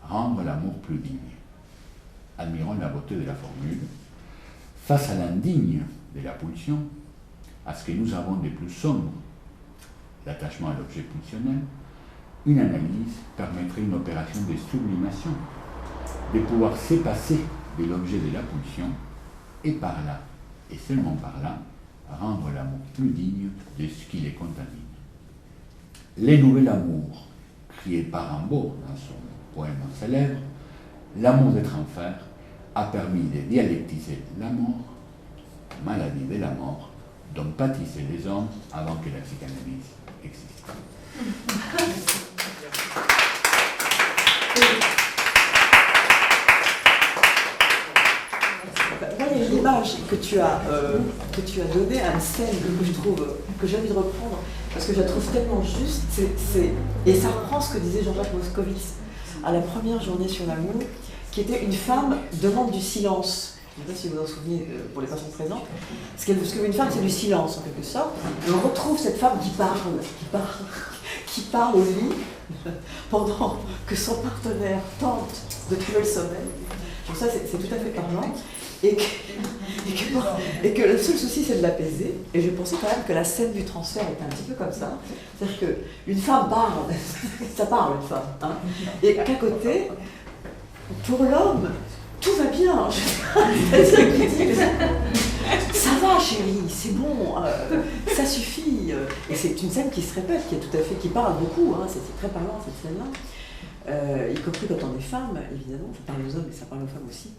Rendre l'amour plus digne. Admirons la beauté de la formule. Face à l'indigne de la pulsion, à ce que nous avons de plus sombre, l'attachement à l'objet pulsionnel, une analyse permettrait une opération de sublimation, de pouvoir s'épasser de l'objet de la pulsion et par là, et seulement par là, rendre l'amour plus digne de ce qui les contamine. Les nouvel amour, crié par Rimbaud dans son poème célèbre, l'amour d'être enfer a permis de dialectiser la mort, maladie de la mort, dont pâtissaient les hommes avant que la psychanalyse existe. Moi, il y a une image que tu as donnée à une scène que je trouve, que j'ai envie de reprendre, parce que je la trouve tellement juste, et ça reprend ce que disait Jean-Jacques Moscovitz à la première journée sur l'amour, qui était une femme demande du silence. Je ne sais pas si vous vous en souvenez pour les personnes présentes. Ce que veut une femme, c'est du silence en quelque sorte. Et on retrouve cette femme qui parle au lit pendant que son partenaire tente de trouver le sommeil. Donc ça, c'est tout à fait parlant. Et que le seul souci, c'est de l'apaiser. Et je pensais quand même que la scène du transfert était un petit peu comme ça. C'est-à-dire qu'une femme parle, ça parle une femme. Hein, et qu'à côté, pour l'homme, tout va bien. Ça va, chérie, c'est bon, ça suffit. Et c'est une scène qui se répète, qui parle beaucoup. Hein, c'est très parlant cette scène-là. Y compris quand on est femme, évidemment, ça parle aux hommes, mais ça parle aux femmes aussi.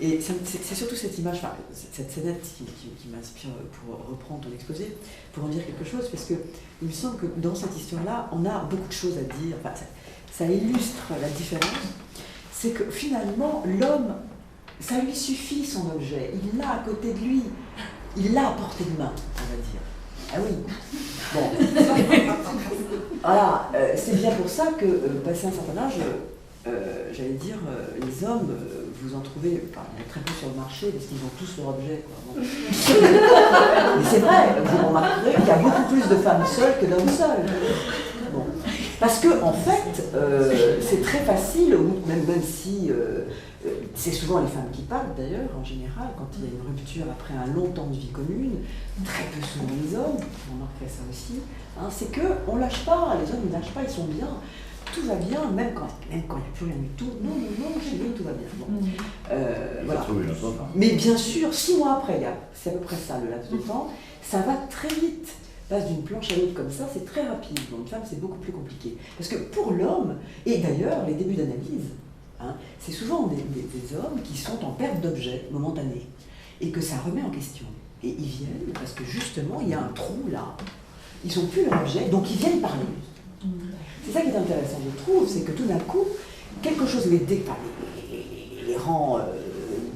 Et c'est surtout cette image, enfin, cette scénette qui m'inspire pour reprendre ton exposé, pour en dire quelque chose, parce qu'il me semble que dans cette histoire-là, on a beaucoup de choses à dire. Enfin, ça illustre la différence. C'est que finalement, l'homme, ça lui suffit son objet. Il l'a à côté de lui, il l'a à portée de main, on va dire. Ah oui. Bon. Voilà, c'est bien pour ça que, passé un certain âge, j'allais dire, les hommes, vous en trouvez très peu sur le marché parce qu'ils ont tous leur objet. Bon. Mais c'est vrai, vous remarquerez qu'il y a beaucoup plus de femmes seules que d'hommes seuls. Bon. Parce que, en fait, c'est très facile, même si c'est souvent les femmes qui parlent d'ailleurs, en général, quand il y a une rupture après un long temps de vie commune, très peu souvent les hommes, on remarquerait ça aussi, hein, c'est qu'on ne lâche pas, les hommes ne lâchent pas, ils sont bien, tout va bien, même quand il n'y a plus rien du tout, non, chez lui tout va bien. Bon. Voilà. Mais bien sûr, 6 mois après, c'est à peu près ça le laps de temps, ça va très vite. Passe d'une planche à l'autre comme ça, c'est très rapide. Pour une femme, c'est beaucoup plus compliqué. Parce que pour l'homme, et d'ailleurs, les débuts d'analyse, hein, c'est souvent des hommes qui sont en perte d'objet momentanée, et que ça remet en question. Et ils viennent parce que justement, il y a un trou là, ils n'ont plus leur objet, donc ils viennent parler. C'est ça qui est intéressant, je trouve, c'est que tout d'un coup, quelque chose les rend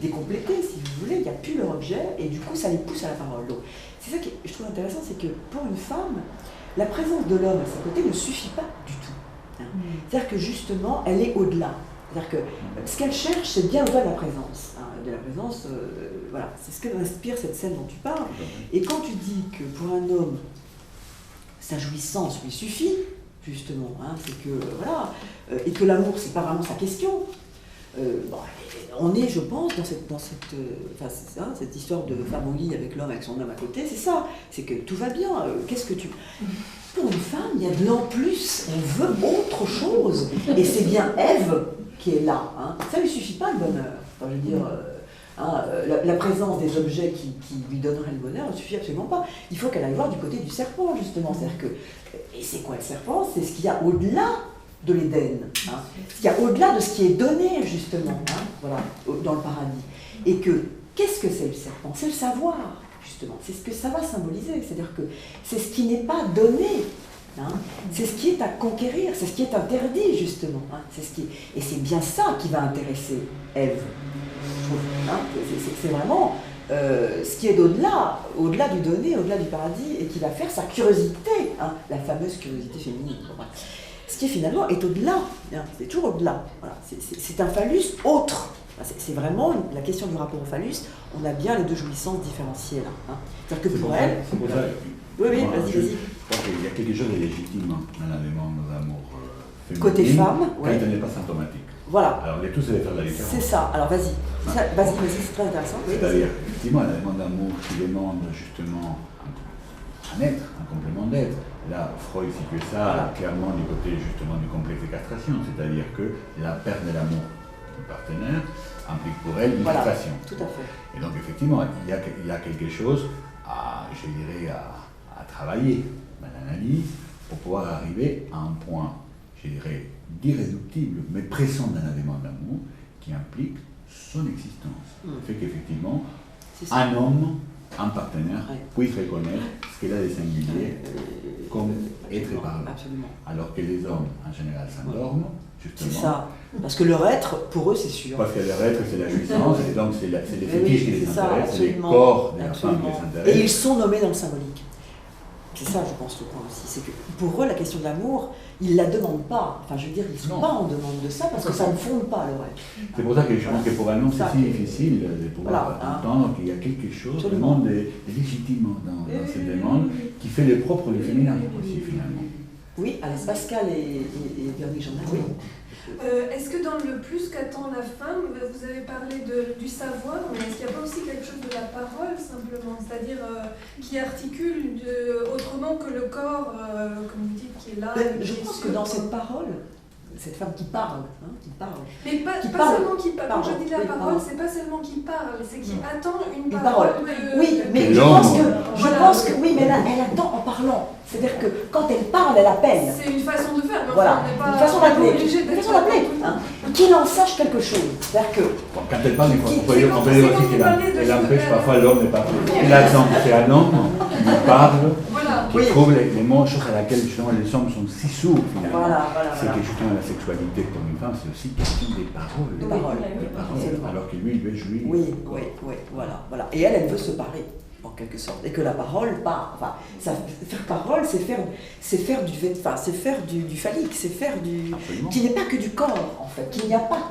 décomplétés, si vous voulez, il n'y a plus leur objet, et du coup, ça les pousse à la parole. Donc, c'est ça que je trouve intéressant, c'est que pour une femme, la présence de l'homme à ses côtés ne suffit pas du tout. Hein. C'est-à-dire que justement, elle est au-delà. C'est-à-dire que ce qu'elle cherche, c'est bien au-delà de la présence. Hein. De la présence, voilà, c'est ce que m'inspire cette scène dont tu parles. Et quand tu dis que pour un homme, sa jouissance lui suffit, justement, hein, c'est que, voilà, et que l'amour, c'est pas vraiment sa question. Bon, on est, je pense, dans cette histoire de femme au lit avec l'homme, avec son homme à côté, c'est ça, c'est que tout va bien, qu'est-ce que tu... Pour une femme, il y a de l'en plus, on veut autre chose, et c'est bien Ève qui est là, hein. Ça ne lui suffit pas le bonheur, enfin, je veux dire, la présence des objets qui lui donneraient le bonheur ne suffit absolument pas, il faut qu'elle aille voir du côté du serpent, justement, c'est-à-dire que, et c'est quoi le serpent? C'est ce qu'il y a au-delà de l'Éden, hein, ce qu'il y a au-delà de ce qui est donné justement, hein, voilà, dans le paradis. Et que, qu'est-ce que c'est le serpent? C'est le savoir, justement, c'est ce que ça va symboliser, c'est-à-dire que c'est ce qui n'est pas donné, hein, c'est ce qui est à conquérir, c'est ce qui est interdit justement, hein, et c'est bien ça qui va intéresser Ève, je trouve, hein, c'est vraiment ce qui est d'au-delà, au-delà du donné, au-delà du paradis, et qui va faire sa curiosité, hein, la fameuse curiosité féminine. Voilà. Ce qui finalement est au-delà, hein, c'est toujours au-delà. Voilà. C'est un phallus autre. C'est vraiment la question du rapport au phallus. On a bien les deux jouissances différenciées là. Hein. C'est-à-dire que pour elle. C'est pour ça. Oui, vas-y. Je pense qu'il y a quelque chose de légitime dans la demande d'amour féminin. Côté femme, quand elle n'est pas symptomatique. Voilà. Alors les tout, c'est de faire la différence. C'est ça. Alors vas-y. Vas-y, c'est très intéressant. C'est-à-dire, effectivement, la demande d'amour qui demande justement un être, un complément d'être. Là, Freud situe ça clairement du côté justement du complexe de castration, c'est-à-dire que la perte de l'amour du partenaire implique pour elle une castration. Tout à fait. Et donc effectivement, il y a quelque chose à travailler dans l'analyse pour pouvoir arriver à un point, je dirais, d'irréductible, mais pressant dans la demande d'amour, qui implique son existence. Le fait qu'effectivement, un homme un partenaire puisse reconnaître ce qu'elle a de singulier comme être parlant. Absolument. Alors que les hommes, en général, s'endorment, justement. C'est ça. Parce que leur être, pour eux, c'est sûr. Parce que leur être, c'est la jouissance, et donc c'est les fétiches qui les intéressent, c'est les absolument. corps de la femme qui les intéressent. Et ils sont nommés dans le symbolique. C'est ça, je pense, le point aussi. C'est que pour eux, la question de l'amour, ils ne la demandent pas. Enfin, je veux dire, ils ne sont pas en demande de ça parce que ça ne fonde pas leur être. C'est pour ça que je pense que pour un homme, c'est si difficile de pouvoir entendre qu'il y a quelque chose, le monde est légitime dans cette demande, qui fait le propre du féminin aussi, finalement. Oui, Alès Pascal et Véronique Jean. Oui. Est-ce que dans le plus qu'attend la femme, vous avez parlé du savoir, mais est-ce qu'il n'y a pas aussi quelque chose de la parole simplement, c'est-à-dire qui articule autrement que le corps, comme vous dites, qui est là. Je pense que dans cette parole, cette femme qui parle, mais pas seulement qui parle. Quand je dis la parole, c'est pas seulement qui parle, c'est qui attend une parole. Oui, mais je pense que oui, mais elle attend en parlant. C'est-à-dire que quand elle parle, elle appelle. C'est une façon de faire, mais voilà, on n'est pas une façon d'appeler. obligé d'être qu'il en sache quelque chose. C'est-à-dire que quand elle parle, on peut dire aussi qu'elle empêche parfois l'homme de parler. L'exemple, c'est un homme qui parle, qui trouve les mots, chose à laquelle justement les hommes sont si sourds finalement. C'est que justement la sexualité pour une femme, c'est aussi question des paroles. Des paroles. Alors que lui, il veut jouir. Oui, voilà. Et elle veut se parler. En quelque sorte, et que la parole, faire parole, c'est faire du phallique, c'est faire du, qui n'est pas que du corps en fait, qu'il n'y ait pas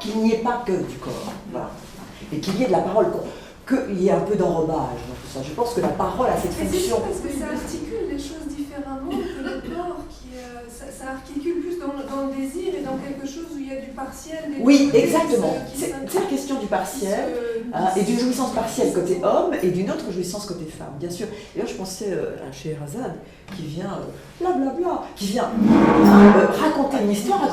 que du corps, voilà, et qu'il y ait de la parole, qu'il y ait un peu d'enrobage dans tout ça. Je pense que la parole a cette fonction. Parce que ça articule les choses différemment que le corps, ça articule plus dans le désir et dans quelque chose où il y a du partiel. Oui, exactement. C'est la question du partiel et d'une jouissance partielle côté homme et d'une autre jouissance côté femme, bien sûr. D'ailleurs, je pensais à Scheherazade qui vient blablabla, qui vient raconter une histoire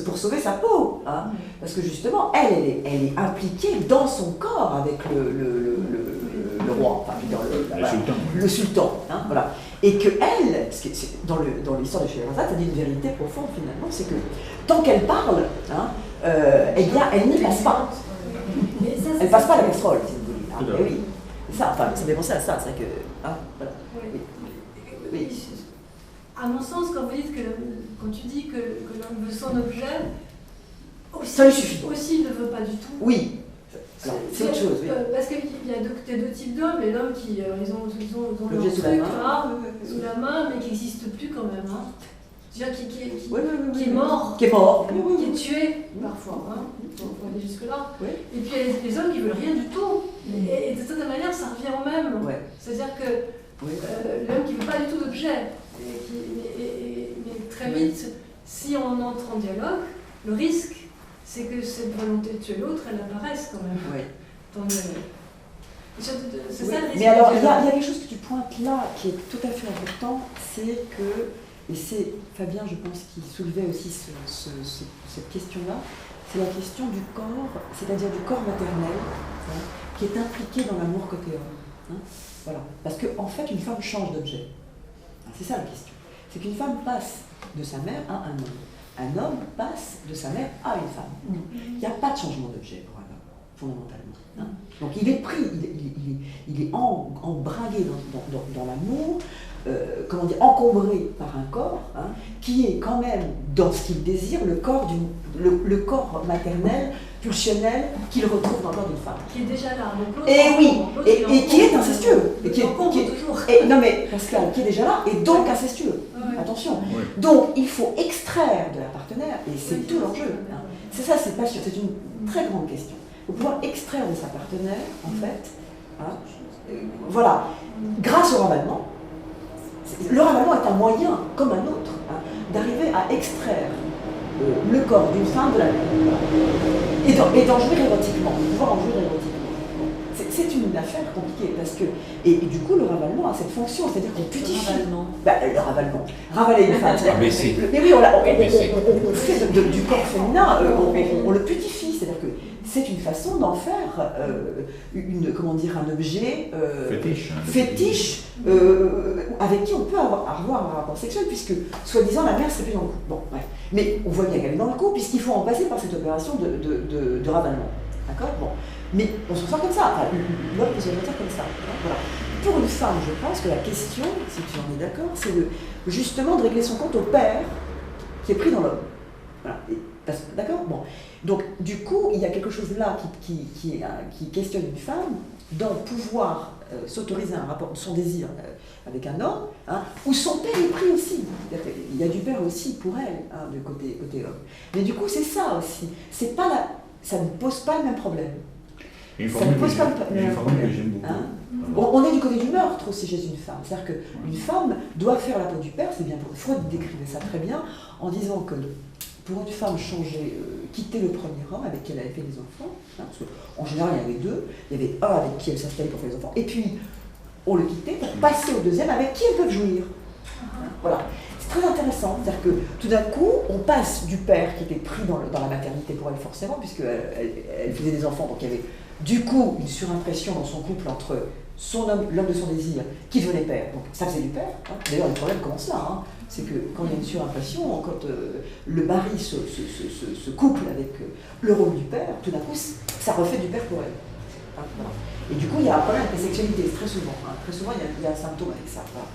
pour sauver sa peau. Hein. Parce que justement, elle est impliquée dans son corps avec le roi, enfin, le sultan. Hein, voilà. Et que elle, dans l'histoire de Scheherazade, ça dit une vérité profonde finalement, c'est que tant qu'elle parle, eh bien, elle n'y passe pas. Elle ne passe pas la casserole, si vous voulez. Ah, oui. Ça me fait penser à ça, c'est que. Voilà. Oui. À mon sens, quand tu dis que l'homme veut son objet, ça lui suffit. Aussi, il ne veut pas du tout. Oui. C'est autre chose, oui. Parce qu'il y a deux types d'hommes, et l'homme qui ils ont leur truc sous la main, mais qui n'existe plus quand même. Hein. C'est-à-dire qui est mort, qui est tué parfois. Hein. On aller jusque-là. Oui. Et puis il y a les hommes qui ne veulent rien du tout. Et de cette manière, ça revient au même. Ouais. C'est-à-dire que l'homme qui ne veut pas du tout d'objet, mais très vite, si on entre en dialogue, le risque, c'est que cette volonté de tuer l'autre, elle apparaisse quand même. Oui. C'est ça le risque. Mais alors, il y a quelque chose que tu pointes là qui est tout à fait important, c'est que, et c'est Fabien, je pense, qui soulevait aussi cette question-là, c'est la question du corps, c'est-à-dire du corps maternel, qui est impliqué dans l'amour côté homme. Voilà. Parce qu'en fait, une femme change d'objet. C'est ça la question. C'est qu'une femme passe de sa mère à un homme. Un homme passe de sa mère à une femme. Il n'y a pas de changement d'objet pour un homme, fondamentalement. Donc il est pris, il est embringué dans l'amour, encombré par un corps, qui est quand même, dans ce qu'il désire, le corps maternel, pulsionnel, qu'il retrouve dans le corps d'une femme. Qui est déjà là. Et qui est incestueux. Non mais, Pascal, qui est déjà là, et donc incestueux. Attention. Donc il faut extraire de la partenaire, et c'est tout l'enjeu. C'est ça, c'est pas sûr, c'est une très grande question. Il faut pouvoir extraire de sa partenaire, en fait, voilà, grâce au ravalement. Le ravalement est un moyen, comme un autre, d'arriver à extraire le corps d'une femme de la mère et d'en jouir érotiquement, de pouvoir en jouir érotiquement. C'est une affaire compliquée parce que et du coup le ravalement a cette fonction, c'est-à-dire qu'on putifie. Le ravalement. Ravaler une femme. Mais oui, on fait du corps féminin, on le putifie, c'est-à-dire que c'est une façon d'en faire un objet fétiche avec qui on peut avoir un rapport sexuel, puisque soi-disant la mère serait plus dans le coup. Bon, ouais. Mais on voit bien qu'elle est dans le coup, puisqu'il faut en passer par cette opération de ravalement. D'accord? Bon. Mais on se sent comme ça. Enfin, l'homme peut se sentir comme ça. Hein, voilà. Pour une femme, je pense que la question, si tu en es d'accord, c'est justement de régler son compte au père qui est pris dans l'homme. Voilà. D'accord? Bon. Donc, du coup, il y a quelque chose là qui questionne une femme dans pouvoir s'autoriser un rapport, son désir avec un homme, hein, où son père est pris aussi. Il y a du père aussi pour elle, hein, du côté homme. Mais du coup, c'est ça aussi. C'est pas ça ne pose pas le même problème. Une Ça ne pose pas le même formule que problème. j'aime beaucoup. Hein. On est du côté du meurtre aussi chez une femme. C'est-à-dire qu'une femme doit faire la peau du père, c'est bien pour Freud décrivait ça très bien, en disant que pour une femme quitter le premier homme avec qui elle avait fait des enfants, hein, parce qu'en général il y en avait deux, il y avait un avec qui elle s'installait pour faire des enfants, et puis on le quittait pour passer au deuxième avec qui elles peuvent jouir. Hein, voilà. C'est très intéressant, c'est-à-dire que tout d'un coup, on passe du père qui était pris dans la maternité pour elle forcément, puisqu'elle faisait des enfants, donc il y avait du coup une surimpression dans son couple entre l'homme de son désir qui devenait père, donc ça faisait du père. Hein. D'ailleurs, le problème commence là, hein. C'est que quand il y a une surimpression, quand le mari se couple avec le rôle du père, tout d'un coup, ça refait du père pour elle. Hein, voilà. Et du coup, il y a un problème avec la sexualité, très souvent. Hein. Très souvent, il y a un symptôme avec ça. Voilà.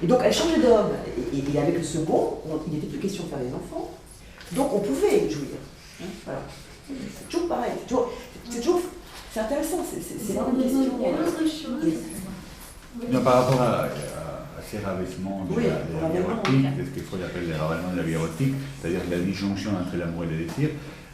Et donc, elle changeait d'homme. Et avec le second, il n'était plus question de faire des enfants. Donc, on pouvait jouir. Hein, voilà. C'est toujours pareil. C'est intéressant. C'est vraiment une question. Il y a une autre chose. Non, par rapport à ces rabaissements de la vie rabaissements, érotique, c'est ce qu'il faut appeler les rabaissements de la vie érotique, c'est-à-dire la disjonction entre l'amour et le désir.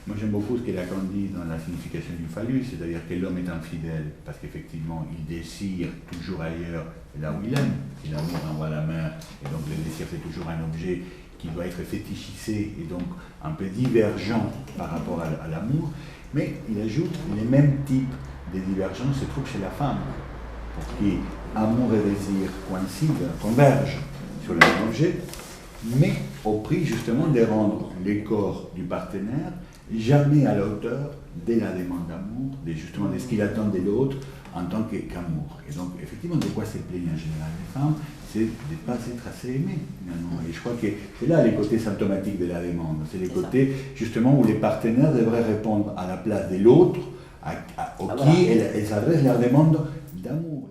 Moi, j'aime beaucoup ce que Lacan dit dans la signification du phallus, c'est-à-dire que l'homme est infidèle parce qu'effectivement, il désire toujours ailleurs, là où il aime. Si l'amour envoie la main, et donc le désir, c'est toujours un objet qui doit être fétichisé et donc un peu divergent par rapport à l'amour. Mais il ajoute les mêmes types de divergences se trouvent chez la femme, pour qui amour et désir coïncident, convergent sur le même objet, mais au prix justement de rendre les corps du partenaire jamais à la hauteur de la demande d'amour, justement de ce qu'il attend de l'autre en tant qu'amour. Et donc, effectivement, de quoi se plaignent en général les femmes, c'est de ne pas être assez aimées, finalement. Et je crois que c'est là les côtés symptomatiques de la demande. C'est les côtés, justement, où les partenaires devraient répondre à la place de l'autre, auquel elles adressent leur demande d'amour.